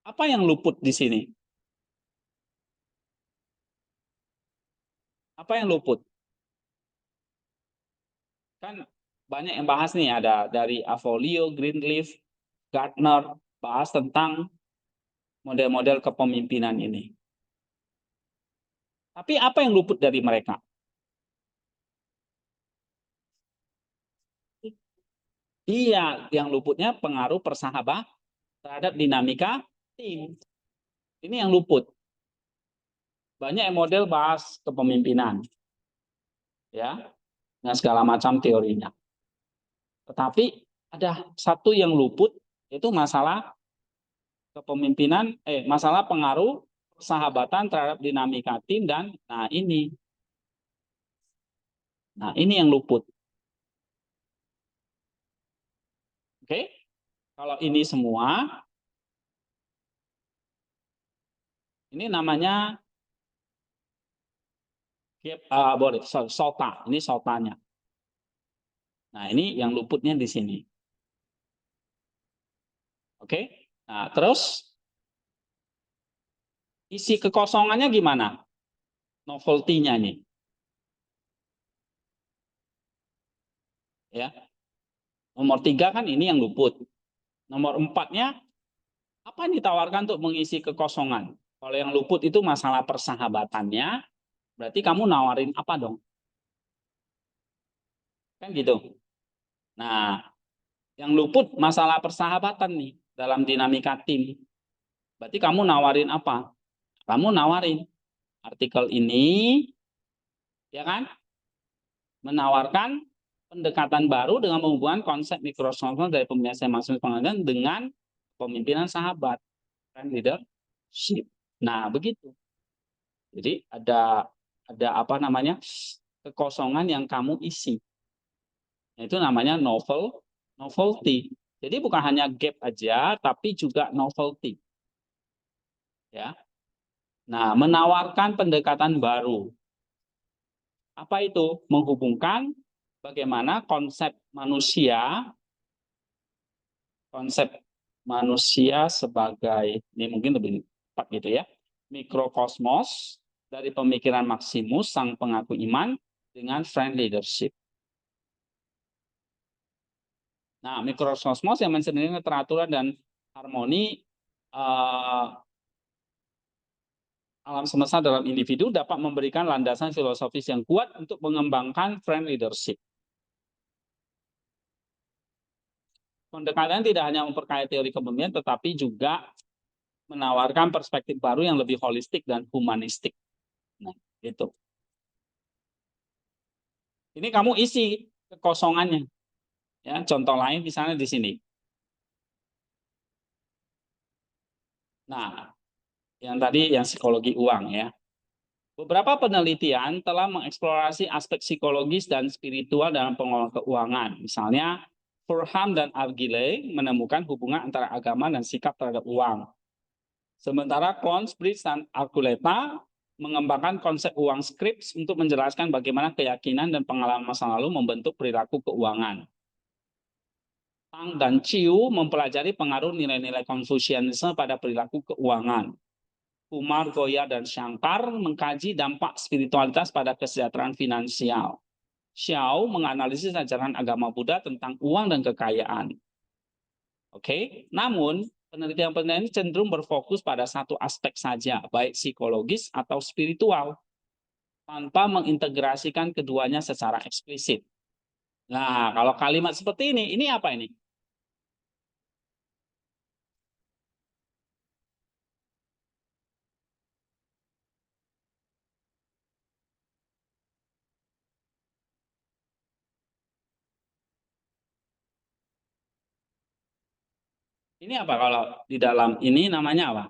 apa yang luput di sini? Apa yang luput? Kan banyak yang bahas nih, ada dari Avolio, Greenleaf, Gardner, bahas tentang model-model kepemimpinan ini. Tapi apa yang luput dari mereka? Iya, yang luputnya pengaruh persahabatan terhadap dinamika tim. Ini yang luput. Banyak yang model bahas kepemimpinan, ya, dengan segala macam teorinya. Tetapi ada satu yang luput, yaitu masalah kepemimpinan, masalah pengaruh persahabatan terhadap dinamika tim dan nah ini yang luput. Oke, kalau ini semua, ini namanya boleh SOTA. Ini SOTA-nya. Nah, ini yang luputnya di sini. Oke. Nah, terus isi kekosongannya gimana? Novelty-nya nih. Ya. Nomor 3 kan ini yang luput. Nomor 4-nya apa yang ditawarkan untuk mengisi kekosongan? Kalau yang luput itu masalah persahabatannya, berarti kamu nawarin apa dong? Kan gitu. Nah, yang luput masalah persahabatan nih dalam dinamika tim. Berarti kamu nawarin apa? Kamu nawarin artikel ini, ya kan? Menawarkan pendekatan baru dengan menghubungkan konsep mikrokosmos dari pembiasaan masing pengadilan dengan pemimpinan sahabat, kan leadership. Nah, begitu. Jadi ada apa namanya? Kekosongan yang kamu isi. Itu namanya novelty. Jadi bukan hanya gap aja, tapi juga novelty. Ya. Nah, menawarkan pendekatan baru. Apa itu? Menghubungkan bagaimana konsep manusia sebagai, ini mungkin lebih tepat gitu ya, mikrokosmos dari pemikiran Maximus, sang pengaku iman, dengan friend leadership. Nah, mikrokosmos yang mencerminkan keteraturan dan harmoni alam semesta dalam individu dapat memberikan landasan filosofis yang kuat untuk mengembangkan friend leadership. Pendekatan tidak hanya memperkaya teori kepemimpinan, tetapi juga menawarkan perspektif baru yang lebih holistik dan humanistik. Nah, itu. Ini kamu isi kekosongannya. Ya, contoh lain misalnya di sini. Nah, yang tadi yang psikologi uang ya. Beberapa penelitian telah mengeksplorasi aspek psikologis dan spiritual dalam pengelolaan keuangan. Misalnya, Furham dan Argyle menemukan hubungan antara agama dan sikap terhadap uang. Sementara Clones, Bridge, dan Arculeta mengembangkan konsep uang scripts untuk menjelaskan bagaimana keyakinan dan pengalaman masa lalu membentuk perilaku keuangan. Tang dan Chiu mempelajari pengaruh nilai-nilai Konfusianisme pada perilaku keuangan. Kumar, Goya, dan Shankar mengkaji dampak spiritualitas pada kesejahteraan finansial. Xiao menganalisis ajaran agama Buddha tentang uang dan kekayaan. Oke, namun penelitian-penelitian ini cenderung berfokus pada satu aspek saja, baik psikologis atau spiritual, tanpa mengintegrasikan keduanya secara eksplisit. Nah, kalau kalimat seperti ini apa ini? Ini apa kalau di dalam ini namanya apa?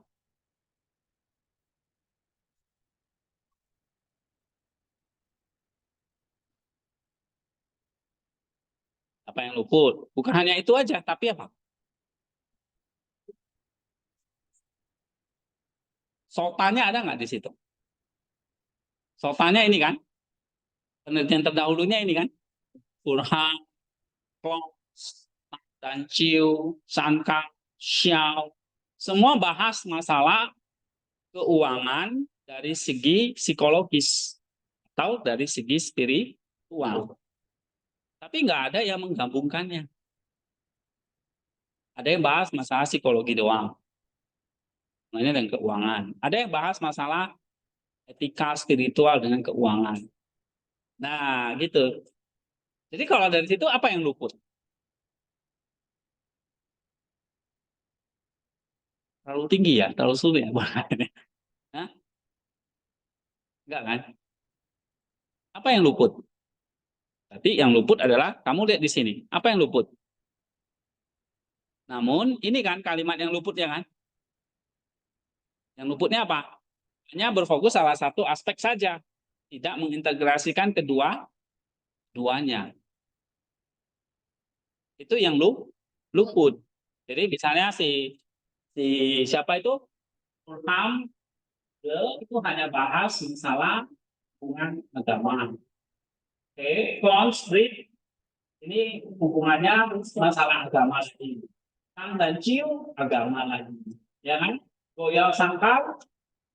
Apa yang luput? Bukan hanya itu aja, tapi apa? Sotanya ada nggak di situ? Sotanya ini kan, penelitian terdahulunya ini kan, Burhan, Klotz, dan Chiu, Sankang, Xiao, semua bahas masalah keuangan dari segi psikologis atau dari segi spiritual. Tapi nggak ada yang menggabungkannya. Ada yang bahas masalah psikologi doang, dengan keuangan. Ada yang bahas masalah etika spiritual dengan keuangan. Nah, gitu. Jadi kalau dari situ apa yang luput? Terlalu tinggi ya, terlalu sulit ya. Hah? Enggak kan? Apa yang luput? Berarti yang luput adalah, kamu lihat di sini, apa yang luput? Namun, ini kan kalimat yang luput ya kan? Yang luputnya apa? Hanya berfokus salah satu aspek saja. Tidak mengintegrasikan duanya. Itu yang luput. Jadi misalnya si siapa itu? Ilham itu hanya bahas masalah hubungan agama. Oke, konflik ini hubungannya masalah agama lagi. Kang dan Ciu agama lagi, ya kan? Goyal Sangkar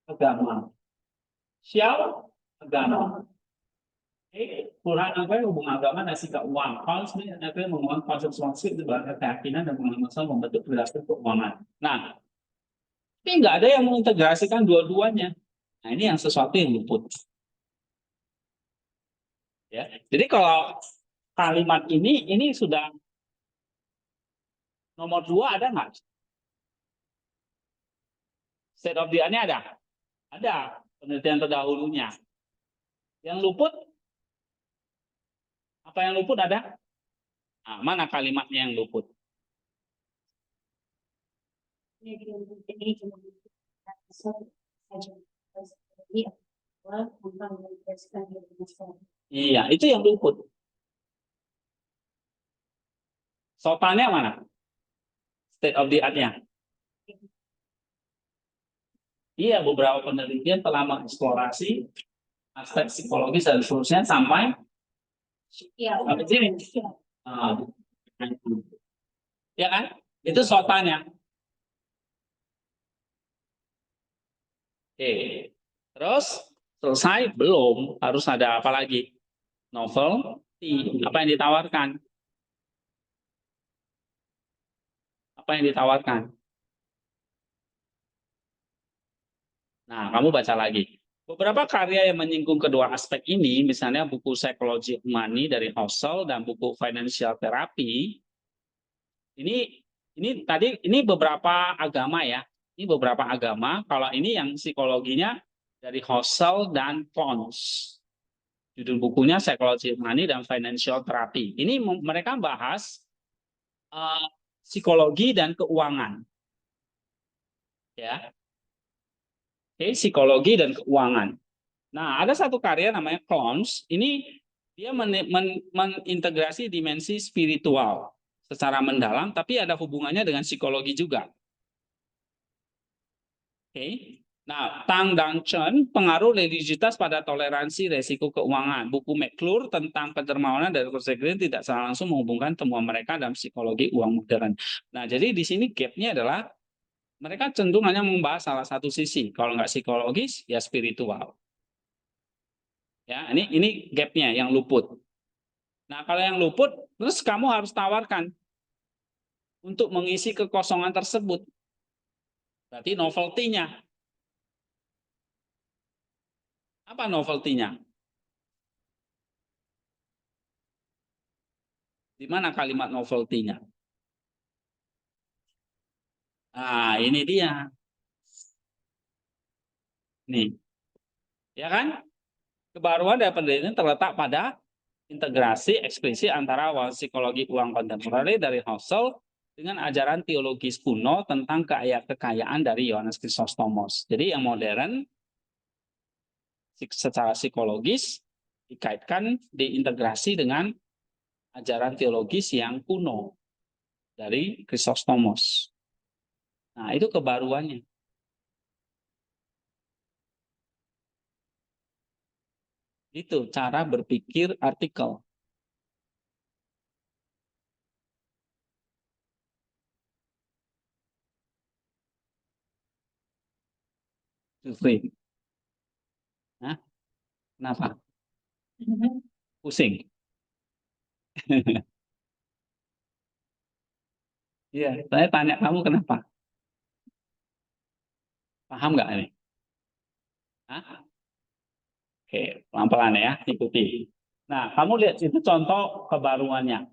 agama, Xiao agama. Quran apa hubungan agama dan sikap uang. Konflik apa hubungan konsep konsep sebagai keyakinan dan pengalaman membentuk perilaku keuangan. Nah, tapi nggak ada yang mengintegrasikan dua-duanya. Nah, ini yang sesuatu yang luput. Ya, jadi kalau kalimat ini sudah nomor 2 ada nggak? State of the art-nya ada? Ada penelitian terdahulunya. Yang luput, apa yang luput ada? Nah, mana kalimatnya yang luput? Iya, itu yang luput. Sopannya mana? State of the art-nya. Iya, beberapa penelitian telah mengeksplorasi aspek psikologis dan seterusnya sampai sini. Ya kan? Itu sopannya. Oke. Terus selesai? Belum. Harus ada apa lagi? Novel. Apa yang ditawarkan? Apa yang ditawarkan? Nah, kamu baca lagi. Beberapa karya yang menyinggung kedua aspek ini, misalnya buku Psychology of Money dari Housel dan buku Financial Therapy, ini beberapa agama ya. Ini beberapa agama. Kalau ini yang psikologinya dari Housel dan Pons. Judul bukunya Psychology of Money dan Financial Therapy. Ini mereka bahas psikologi dan keuangan. Ya. Oke, psikologi dan keuangan. Nah, ada satu karya namanya Clones. Ini dia mengintegrasi dimensi spiritual secara mendalam, tapi ada hubungannya dengan psikologi juga. Oke. Nah, Tang dan Chen, pengaruh religiusitas pada toleransi resiko keuangan. Buku McClure tentang kedermawanan dari konsekuensi tidak secara langsung menghubungkan temuan mereka dalam psikologi uang modern. Nah, jadi di sini gap-nya adalah mereka cenderung hanya membahas salah satu sisi. Kalau nggak psikologis, ya spiritual. Ya, ini gap-nya yang luput. Nah, kalau yang luput, terus kamu harus tawarkan untuk mengisi kekosongan tersebut. Berarti novelty-nya. Apa novelty-nya? Di mana kalimat novelty-nya? Nah, ini dia. Nih. Ya kan? Kebaruan dari penelitian terletak pada integrasi ekspresi antara psikologi uang kontemporer dari Husserl dengan ajaran teologis kuno tentang kekayaan dari Yohanes Chrysostomos. Jadi yang modern secara psikologis dikaitkan diintegrasi dengan ajaran teologis yang kuno dari Chrysostomos. Nah, itu kebaruannya. Itu cara berpikir artikel. Justru. Nah, kenapa? Pusing. Iya, saya tanya kamu kenapa? Paham nggak ini? Hah? Oke, pelan-pelan ya, ikuti. Nah, kamu lihat itu contoh kebaruannya.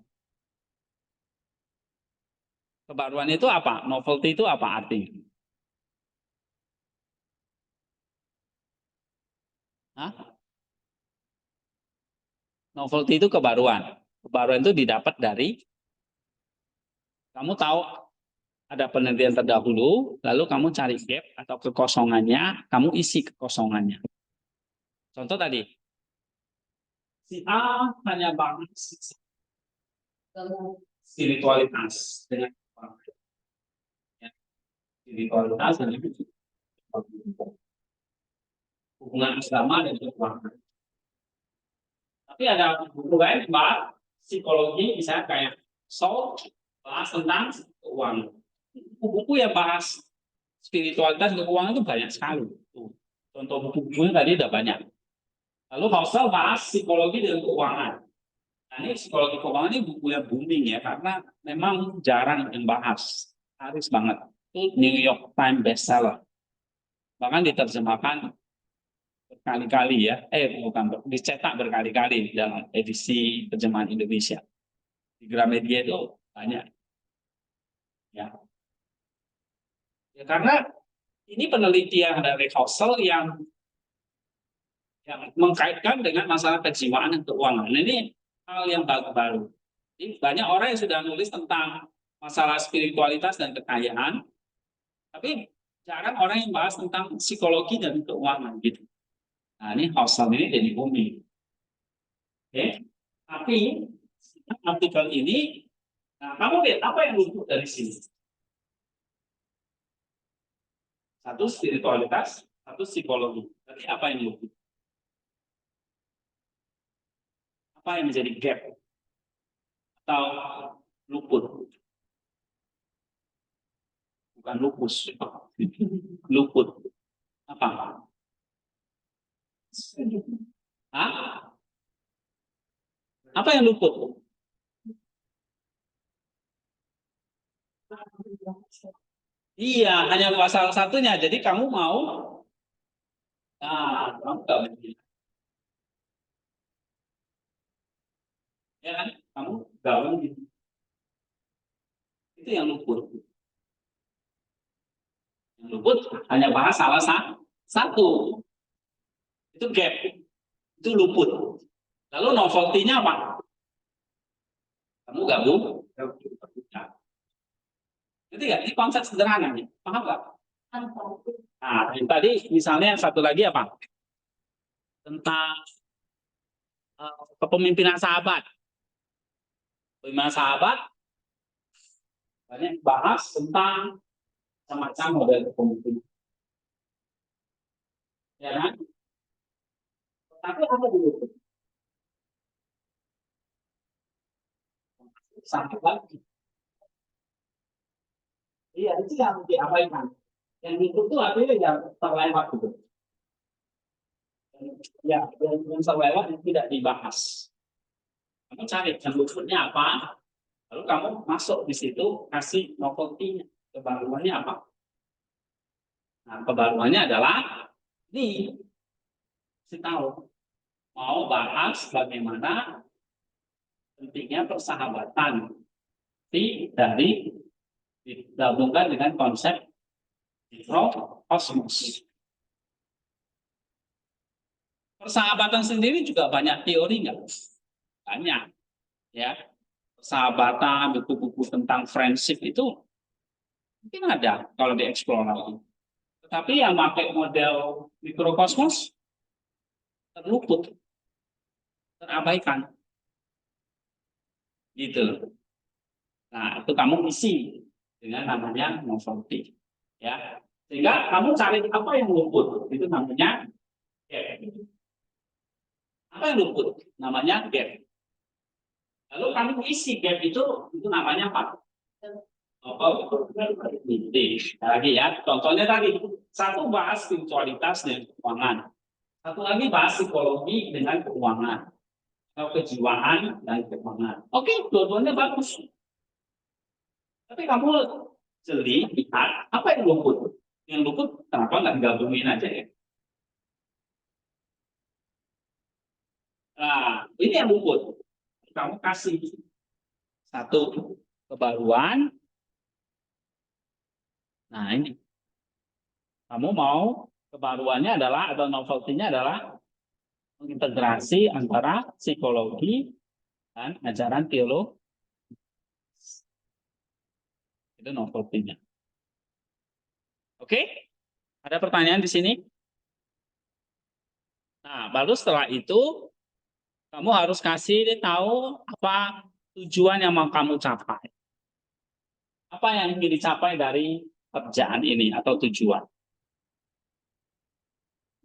Kebaruan itu apa? Novelty itu apa artinya? Hah? Novelty itu kebaruan. Kebaruan itu didapat dari, kamu tahu ada penelitian terdahulu, lalu kamu cari gap atau kekosongannya, kamu isi kekosongannya. Contoh tadi, si A hanya bahas spiritualitas dengan spiritualitas dan hubungan agama dan keuangan. Tapi ada buku lain bahas psikologi, misalnya kayak Soul, bahas tentang keuangan. Buku-buku yang bahas spiritualitas dan keuangan itu banyak sekali. Contoh buku-bukunya tadi udah banyak. Lalu Husserl bahas psikologi dan keuangan. Nah, ini psikologi keuangan ini buku yang booming ya, karena memang jarang yang bahas. Harus banget. Itu New York Times bestseller. Bahkan diterjemahkan berkali-kali ya. Bukan, dicetak berkali-kali dalam edisi terjemahan Indonesia. Di Gramedia itu banyak. Ya. Ya, karena ini penelitian dari Husserl yang mengkaitkan dengan masalah kejiwaan dan keuangan. Nah, ini hal yang baru. Jadi, banyak orang yang sudah nulis tentang masalah spiritualitas dan kekayaan, tapi jarang orang yang bahas tentang psikologi dan keuangan gitu. Nah, ini Husserl ini jadi booming. Oke, tapi artikel ini, nah, kamu lihat apa yang luput dari sini? Satu spiritualitas, satu psikologi. Berarti apa yang luput? Apa yang menjadi gap atau luput? Bukan lupus, luput. Apa? Hah? Apa yang luput? Iya, hanya salah satunya. Jadi kamu mau, nah, kamu nggak begini, ya kan? Kamu gaul gitu. Itu yang luput. Yang luput hanya bahas salah satu. Itu gap. Itu luput. Lalu novelty-nya apa? Kamu gabung. Jadi nggak? Ini konsep sederhana nih. Paham nggak? Nah, yang tadi misalnya satu lagi apa? Tentang kepemimpinan sahabat. Kepemimpinan sahabat banyak bahas tentang macam-macam model kepemimpinan. Ya kan? Tapi apa dulu? Satu lagi. Iya, itu yang diabaikan. Yang itu artinya yang terlewat gitu. Ya, yang terlewat yang tidak dibahas. Kamu cari yang luputnya apa, lalu kamu masuk di situ kasih novelty-nya, kebaruannya apa. Nah, kebaruannya adalah ini, kasih tahu mau bahas bagaimana pentingnya persahabatan dari digabungkan dengan konsep mikrokosmos. Persahabatan sendiri juga banyak teori nggak? Banyak, ya. Persahabatan, buku-buku tentang friendship itu mungkin ada kalau dieksplor lagi. Tetapi yang pakai model mikrokosmos terluput, terabaikan. Gitu. Nah, itu kamu isi dengan namanya novelty. Ya. Sehingga kamu cari apa yang luput. Itu namanya gap. Apa yang luput? Namanya gap. Lalu kamu isi gap itu namanya apa? Lagi ya, contohnya tadi satu bahas spiritualitas dan keuangan, satu lagi bahas psikologi dengan keuangan, atau kejiwaan dan keuangan. Oke, dua-duanya bagus. Tapi kamu jeli lihat apa yang luput? Yang luput kenapa nggak digabungin aja ya? Nah, ini yang luput. Kamu kasih satu kebaruan. Nah ini, kamu mau kebaruannya adalah atau novelty-nya adalah integrasi antara psikologi dan ajaran teologi. Itu novelty-nya. Oke? Ada pertanyaan di sini? Nah, baru setelah itu kamu harus kasih tahu apa tujuan yang mau kamu capai. Apa yang ingin dicapai dari kerjaan ini atau tujuan?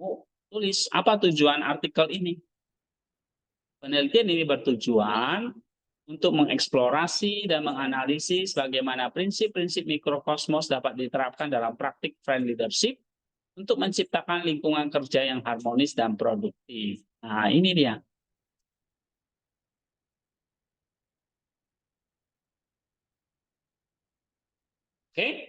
Oh, tulis apa tujuan artikel ini? Penelitian ini bertujuan untuk mengeksplorasi dan menganalisis bagaimana prinsip-prinsip mikrokosmos dapat diterapkan dalam praktik friend leadership untuk menciptakan lingkungan kerja yang harmonis dan produktif. Nah, ini dia. Oke.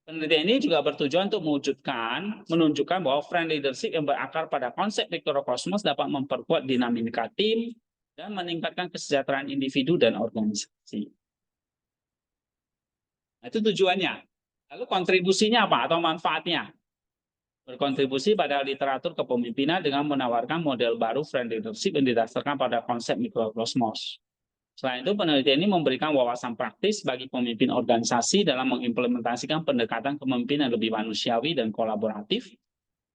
Penelitian ini juga bertujuan untuk menunjukkan bahwa friend leadership yang berakar pada konsep mikrokosmos dapat memperkuat dinamika tim dan meningkatkan kesejahteraan individu dan organisasi. Nah, itu tujuannya. Lalu kontribusinya apa atau manfaatnya? Berkontribusi pada literatur kepemimpinan dengan menawarkan model baru friend leadership yang didasarkan pada konsep mikrokosmos. Selain itu, penelitian ini memberikan wawasan praktis bagi pemimpin organisasi dalam mengimplementasikan pendekatan kepemimpinan lebih manusiawi dan kolaboratif.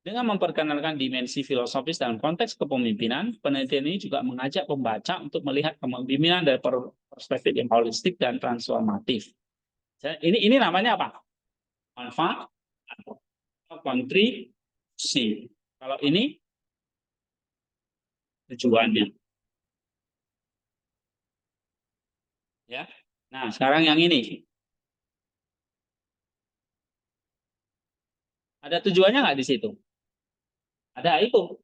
Dengan memperkenalkan dimensi filosofis dalam konteks kepemimpinan, penelitian ini juga mengajak pembaca untuk melihat kepemimpinan dari perspektif yang holistik dan transformatif. Ini namanya apa? Manfaat atau kontribusi. Kalau ini tujuannya. Ya. Nah, sekarang yang ini. Ada tujuannya nggak di situ? Ada itu.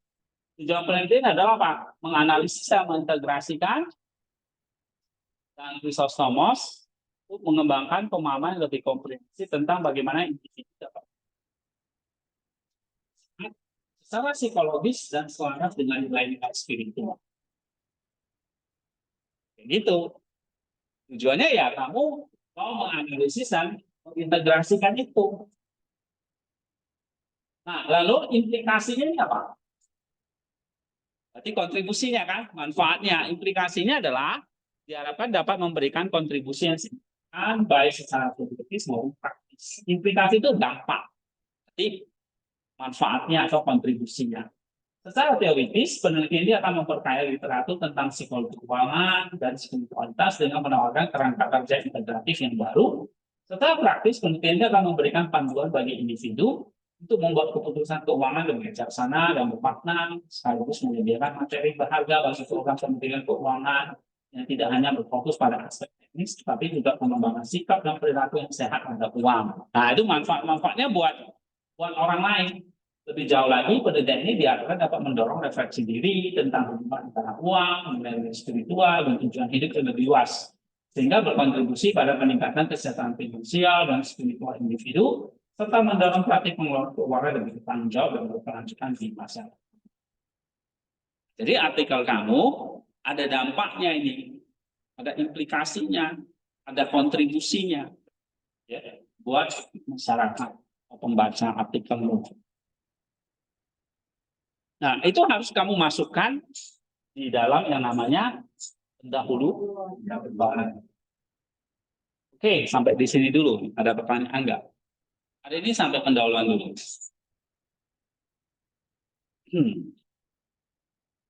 Tujuan penelitian adalah apa? Menganalisis dan mengintegrasikan dan Chrysostomos untuk mengembangkan pemahaman yang lebih komprehensif tentang bagaimana individu dapat secara psikologis dan selaras dengan nilai-nilai spiritual. Gitu. Tujuannya ya kamu mau menganalisis dan mengintegrasikan itu. Nah, lalu implikasinya ini apa? Berarti kontribusinya kan, manfaatnya, implikasinya adalah diharapkan dapat memberikan kontribusi yang signifikan baik secara teoritis maupun praktis. Implikasi itu dampak, berarti manfaatnya atau kontribusinya. Secara teoritis, penelitian ini akan memperkaya literatur tentang psikologi keuangan dan spiritualitas dengan menawarkan kerangka kerja integratif yang baru. Secara praktis, penelitian ini akan memberikan panduan bagi individu untuk membuat keputusan keuangan dengan bijaksana dan bermakna, sekaligus menyediakan materi berharga bagi program pendidikan keuangan yang tidak hanya berfokus pada aspek teknis, tapi juga pengembangan sikap dan perilaku yang sehat terhadap uang. Nah, itu manfaat-manfaatnya buat orang lain. Lebih jauh lagi, penelitian ini diharapkan dapat mendorong refleksi diri tentang hubungan antara uang, nilai spiritual, dan tujuan hidup yang lebih luas, sehingga berkontribusi pada peningkatan kesejahteraan finansial dan spiritual individu, serta mendorong praktik pengelolaan keuangan lebih bertanggung jawab dan berkelanjutan di masyarakat. Jadi artikel kamu ada dampaknya ini, ada implikasinya, ada kontribusinya, ya, buat masyarakat pembaca artikelmu. Nah, itu harus kamu masukkan di dalam yang namanya pendahulu. Oke, sampai di sini dulu. Ada pertanyaan enggak? Hari ini sampai pendahuluan dulu.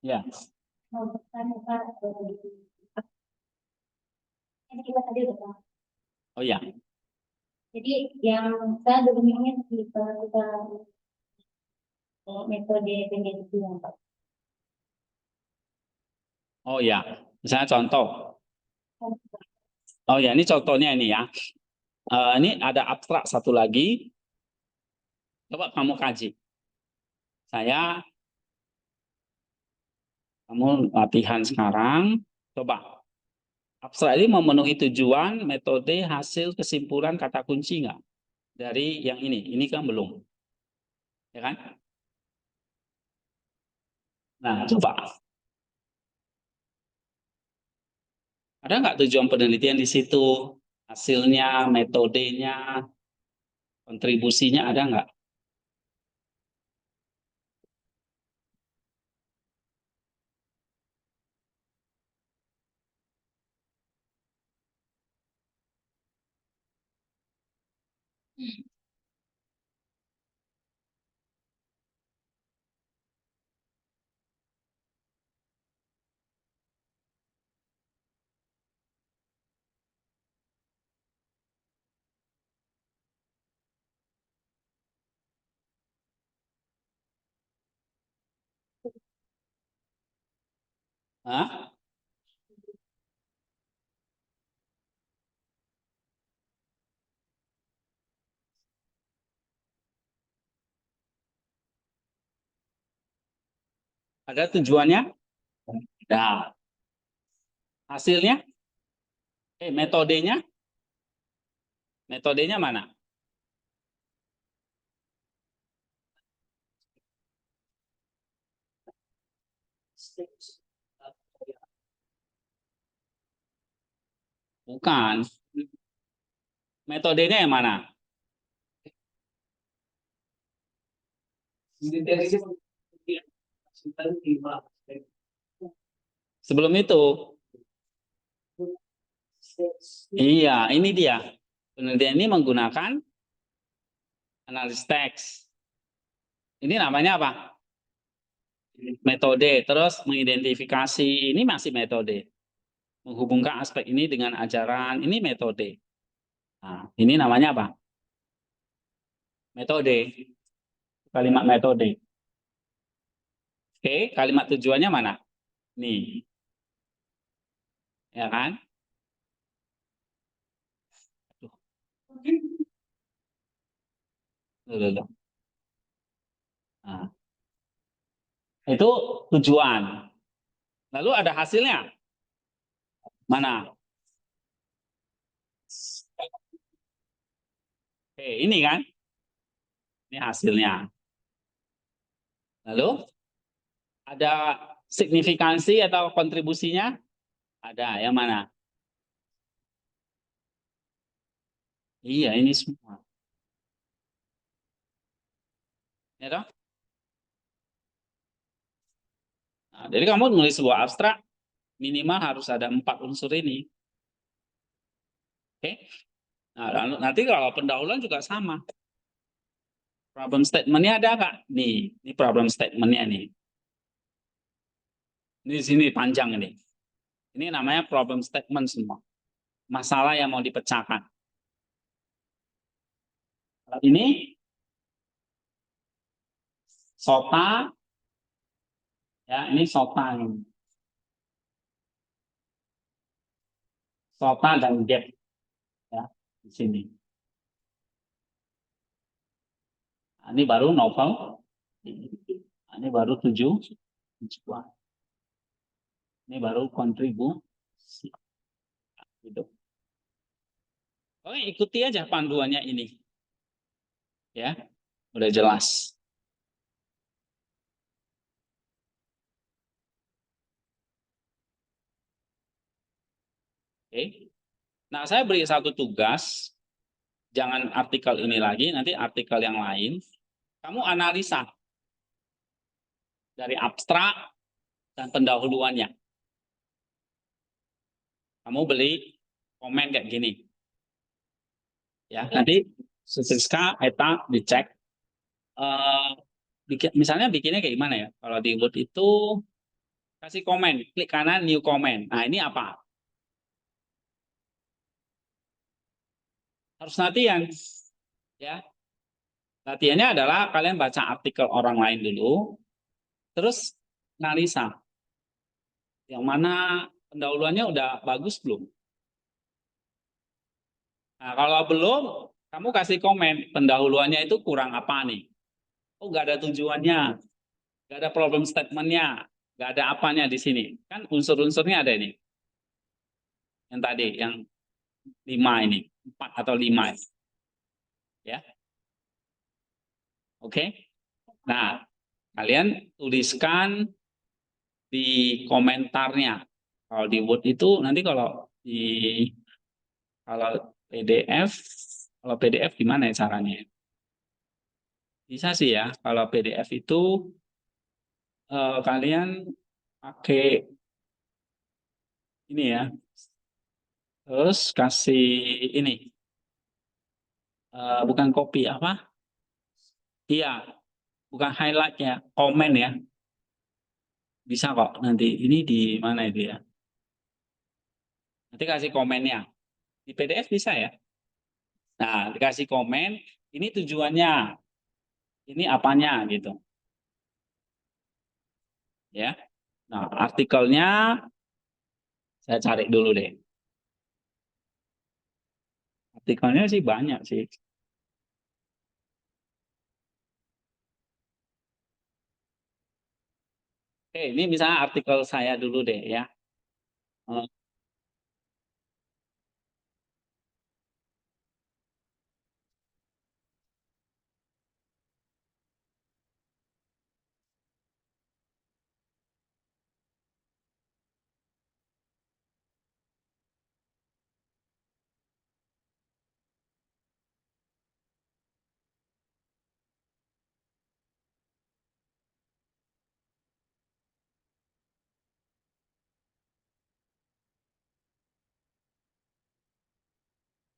Ya. Yang kita tadi udah bahas. Oh ya, Jadi yang saya dominannya kita metode penelitian Pak. oh ya. Misalnya contoh. Oh ya, ini contohnya ini ya. Ini ada abstrak satu lagi. Coba kamu kaji. Kamu latihan sekarang. Coba. Abstrak ini memenuhi tujuan, metode, hasil, kesimpulan, kata kunci nggak? Dari yang ini. Ini kan belum. Ya kan? Nah, coba. Ada nggak tujuan penelitian di situ? Hasilnya, metodenya, kontribusinya ada nggak? Hah? Ada tujuannya? Nah, hasilnya? Metodenya? Metodenya mana? Bukan. Metodenya yang mana? Sebelum itu. Iya, ini dia. Penelitian ini menggunakan analisis teks. Ini namanya apa? Metode. Terus mengidentifikasi. Ini masih metode. Menghubungkan aspek ini dengan ajaran. Ini metode. Nah, ini namanya apa? Metode. Kalimat metode. Oke, kalimat tujuannya mana? Nih. Ya kan? Loh. Nah, itu tujuan. Lalu ada hasilnya. Mana? Oke, ini kan? Ini hasilnya. Lalu ada signifikansi atau kontribusinya? Ada. Yang mana? Iya, ini semua. Ya toh? Nah, jadi kamu nulis sebuah abstrak, minimal harus ada 4 unsur ini. Oke? Nah, lalu nanti kalau pendahuluan juga sama. Problem statement-nya ada nggak? Nih, ini problem statement-nya nih. Ini di sini panjang ini. Ini namanya problem statement semua. Masalah yang mau dipecahkan. Ini SOTA, ya ini SOTA ini. SOTA dan GAP, ya di sini. Nah, ini baru novel. Nah, ini baru 7. Ini baru kontribusi. Gitu. Oke, ikuti aja panduannya ini. Ya, udah jelas. Oke. Nah, saya beri satu tugas. Jangan artikel ini lagi, nanti artikel yang lain. Kamu analisa dari abstrak dan pendahuluannya. Kamu beli komen kayak gini. Ya, nanti Siska, Eta dicek. Misalnya bikinnya kayak gimana ya? Kalau di Word itu kasih komen, klik kanan new comment. Nah, ini apa? Harus latihan. Ya. Latihannya adalah kalian baca artikel orang lain dulu, terus analisa. Yang mana pendahuluannya udah bagus belum? Nah, kalau belum, kamu kasih komen pendahuluannya itu kurang apa nih? Oh, nggak ada tujuannya, nggak ada problem statementnya, nggak ada apanya di sini. Kan unsur-unsurnya ada ini. Yang tadi, yang 5 ini, 4 atau 5. Ya, oke. Nah, kalian tuliskan di komentarnya. Kalau di Word itu nanti kalau PDF, kalau PDF gimana ya caranya? Bisa sih ya, kalau PDF itu kalian pakai ini ya, terus kasih ini, bukan copy apa? Iya, bukan highlight ya, komen ya. Bisa kok nanti ini di mana itu ya? Nanti kasih komennya. Di PDF bisa ya. Nah, dikasih komen, ini tujuannya, ini apanya gitu. Ya. Nah, artikelnya saya cari dulu deh. Artikelnya sih banyak sih. Oke, ini misalnya artikel saya dulu deh ya.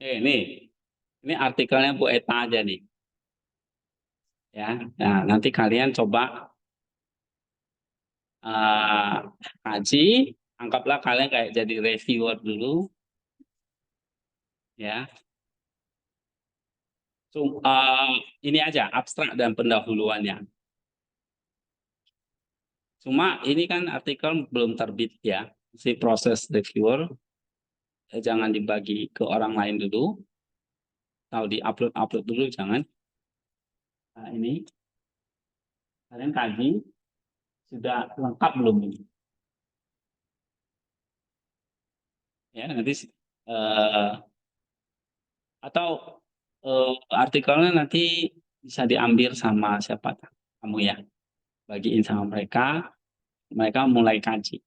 Eh, ini artikelnya Bu Eta aja nih. Ya, nah nanti kalian coba kaji, anggaplah kalian kayak jadi reviewer dulu, ya. Ini aja abstrak dan pendahuluannya. Cuma ini kan artikel belum terbit ya, si proses reviewer jangan dibagi ke orang lain dulu, atau di-upload dulu jangan. Nah, ini kalian kaji sudah lengkap belum ini? Ya nanti atau artikelnya nanti bisa diambil sama siapa kamu ya, bagiin sama mereka mulai kaji.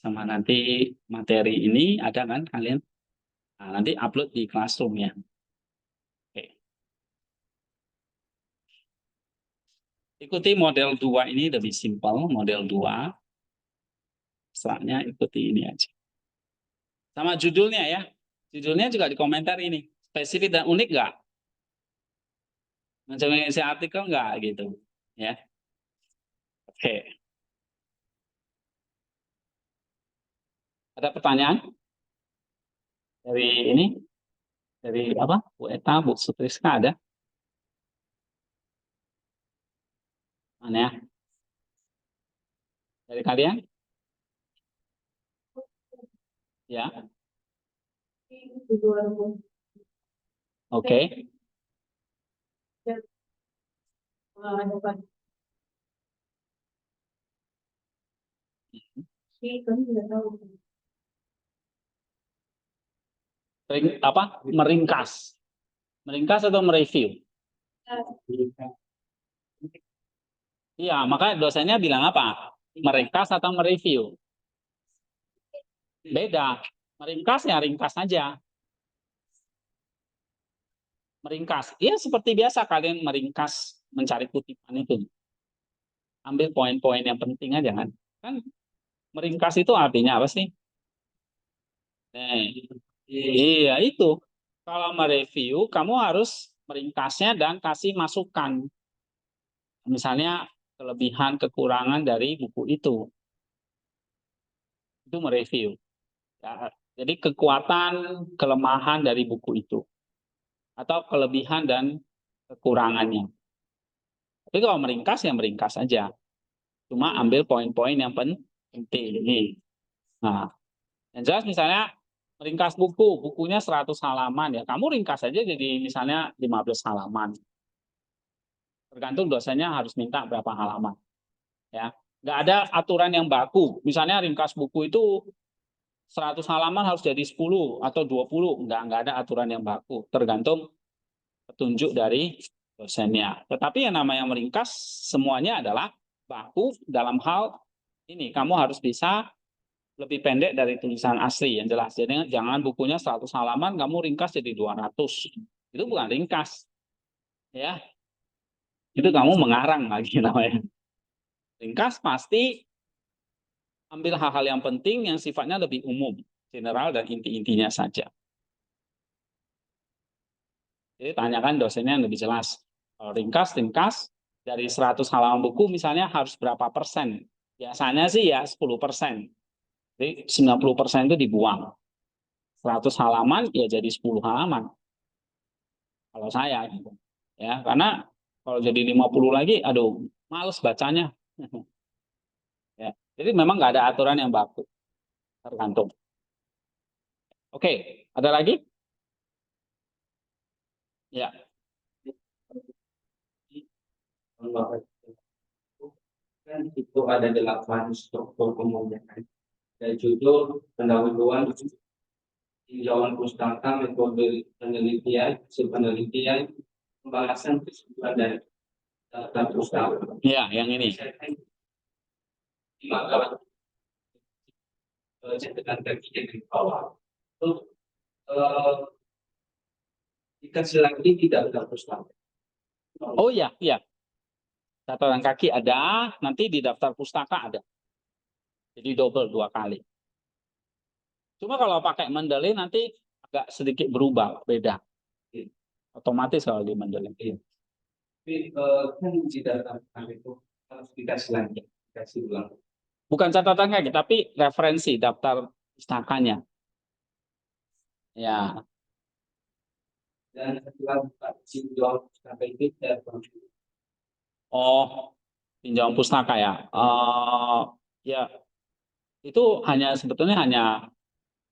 Sama nanti materi ini ada kan kalian, nah, nanti upload di Classroom ya. Oke. Ikuti model 2 ini lebih simpel, model 2. Setelahnya ikuti ini aja. Sama judulnya ya. Judulnya juga di komentar ini. Spesifik dan unik nggak? Mencoba ngisi artikel nggak gitu. Ya. Oke. Ada pertanyaan? Dari ini? Dari apa? Bu Eta, Bu Sutriska ada? Mana ya? Dari kalian? Ya. Oke. Apa? Meringkas. Meringkas atau mereview? Iya, makanya dosennya bilang apa? Meringkas atau mereview? Beda. Meringkas ya ringkas saja. Meringkas. Iya seperti biasa kalian meringkas mencari kutipan itu. Ambil poin-poin yang penting aja kan. Kan meringkas itu artinya apa sih? Iya itu. Kalau mereview, kamu harus meringkasnya dan kasih masukan. Misalnya kelebihan, kekurangan dari buku itu. Itu mereview. Ya, Jadi kekuatan, kelemahan dari buku itu. Atau kelebihan dan kekurangannya. Tapi kalau meringkas, ya meringkas saja. Cuma ambil poin-poin yang penting. Nih. Nah, yang jelas misalnya meringkas bukunya 100 halaman ya. Kamu ringkas saja jadi misalnya 15 halaman. Tergantung dosennya harus minta berapa halaman. Ya. Nggak ada aturan yang baku. Misalnya ringkas buku itu 100 halaman harus jadi 10 atau 20. Nggak ada aturan yang baku. Tergantung petunjuk dari dosennya. Tetapi yang namanya meringkas semuanya adalah baku dalam hal ini. Kamu harus bisa lebih pendek dari tulisan asli yang jelas. Jadi jangan bukunya 100 halaman kamu ringkas jadi 200. Itu bukan ringkas. Ya. Itu kamu mengarang lagi namanya. Ringkas pasti ambil hal-hal yang penting yang sifatnya lebih umum, general dan inti-intinya saja. Jadi tanyakan dosennya yang lebih jelas. Kalau ringkas dari 100 halaman buku misalnya harus berapa persen? Biasanya sih ya 10%. Jadi 90% itu dibuang. 100 halaman ya jadi 10 halaman. Kalau saya gitu. Ya, karena kalau jadi 50 lagi aduh, males bacanya. Ya. Jadi memang nggak ada aturan yang baku. Tergantung. Oke, ada lagi? Ya. Kan itu ada 8 struktur kemudian dari judul pendahuluan, tinjauan pustaka, metode penelitian, hasil penelitian, pembahasan kesimpulan dari daftar pustaka. Ya, yang ini. Maka catatan kaki yang di bawah itu dikasih lagi tidak daftar pustaka. Oh iya, iya. Catatan kaki ada, nanti di daftar pustaka ada. Jadi double 2 kali. Cuma kalau pakai Mendeley nanti agak sedikit berubah, beda. Otomatis kalau di Mendeley. Tapi kan di daftar itu harus dikasih lagi, dikasih ulang. Bukan catatan kaki, tapi referensi daftar pustakanya. Ya. Dan setelah tinjauan pustaka itu Oh, tinjauan pustaka ya. Ya, itu sebetulnya hanya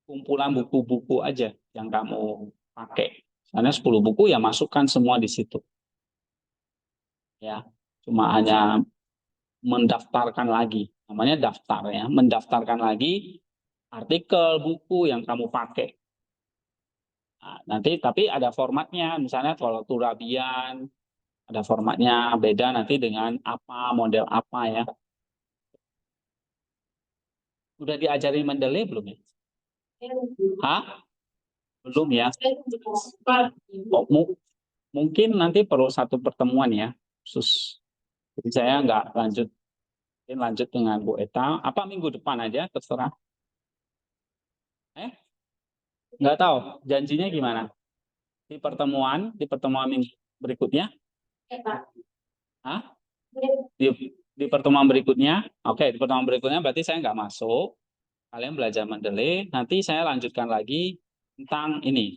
kumpulan buku-buku aja yang kamu pakai. Karena 10 buku ya masukkan semua di situ. Ya, cuma hanya mendaftarkan lagi. Namanya daftar ya, mendaftarkan lagi artikel buku yang kamu pakai. Nah, nanti tapi ada formatnya, misalnya kalau Turabian ada formatnya beda nanti dengan apa, model apa ya. Udah diajari Mendeley belum ya? Hah? Belum ya? Oh, mungkin nanti perlu satu pertemuan ya, khusus. Jadi saya nggak lanjut, mungkin lanjut dengan Bu Eta. Apa minggu depan aja, terserah. Nggak tahu, janjinya gimana? Di pertemuan minggu berikutnya? Hah? Di pertemuan berikutnya? Oke, di pertemuan berikutnya berarti saya nggak masuk. Kalian belajar Mendeley, nanti saya lanjutkan lagi tentang ini,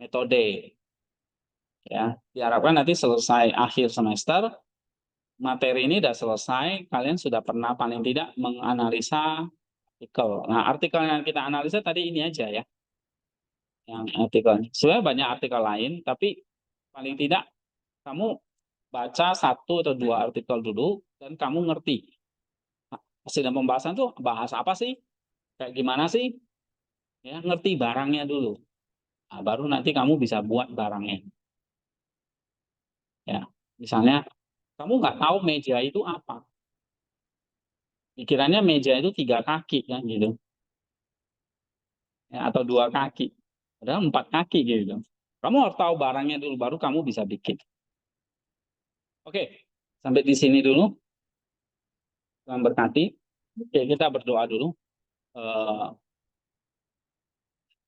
metode. Ya, diharapkan nanti selesai akhir semester, materi ini sudah selesai, kalian sudah pernah paling tidak menganalisa artikel. Nah, artikel yang kita analisa tadi ini aja ya, yang artikel. Sebenarnya banyak artikel lain, tapi paling tidak kamu baca 1 atau 2 artikel dulu dan kamu ngerti hasil pembahasan tuh bahas apa sih, kayak gimana sih, ya ngerti barangnya dulu. Nah, baru nanti kamu bisa buat barangnya. Ya, misalnya kamu nggak tahu meja itu apa, pikirannya meja itu 3 kaki kan gitu, ya, atau 2 kaki, padahal 4 kaki gitu. Kamu harus tahu barangnya dulu, baru kamu bisa bikin. Oke, sampai di sini dulu. Tuhan berkati. Oke, kita berdoa dulu.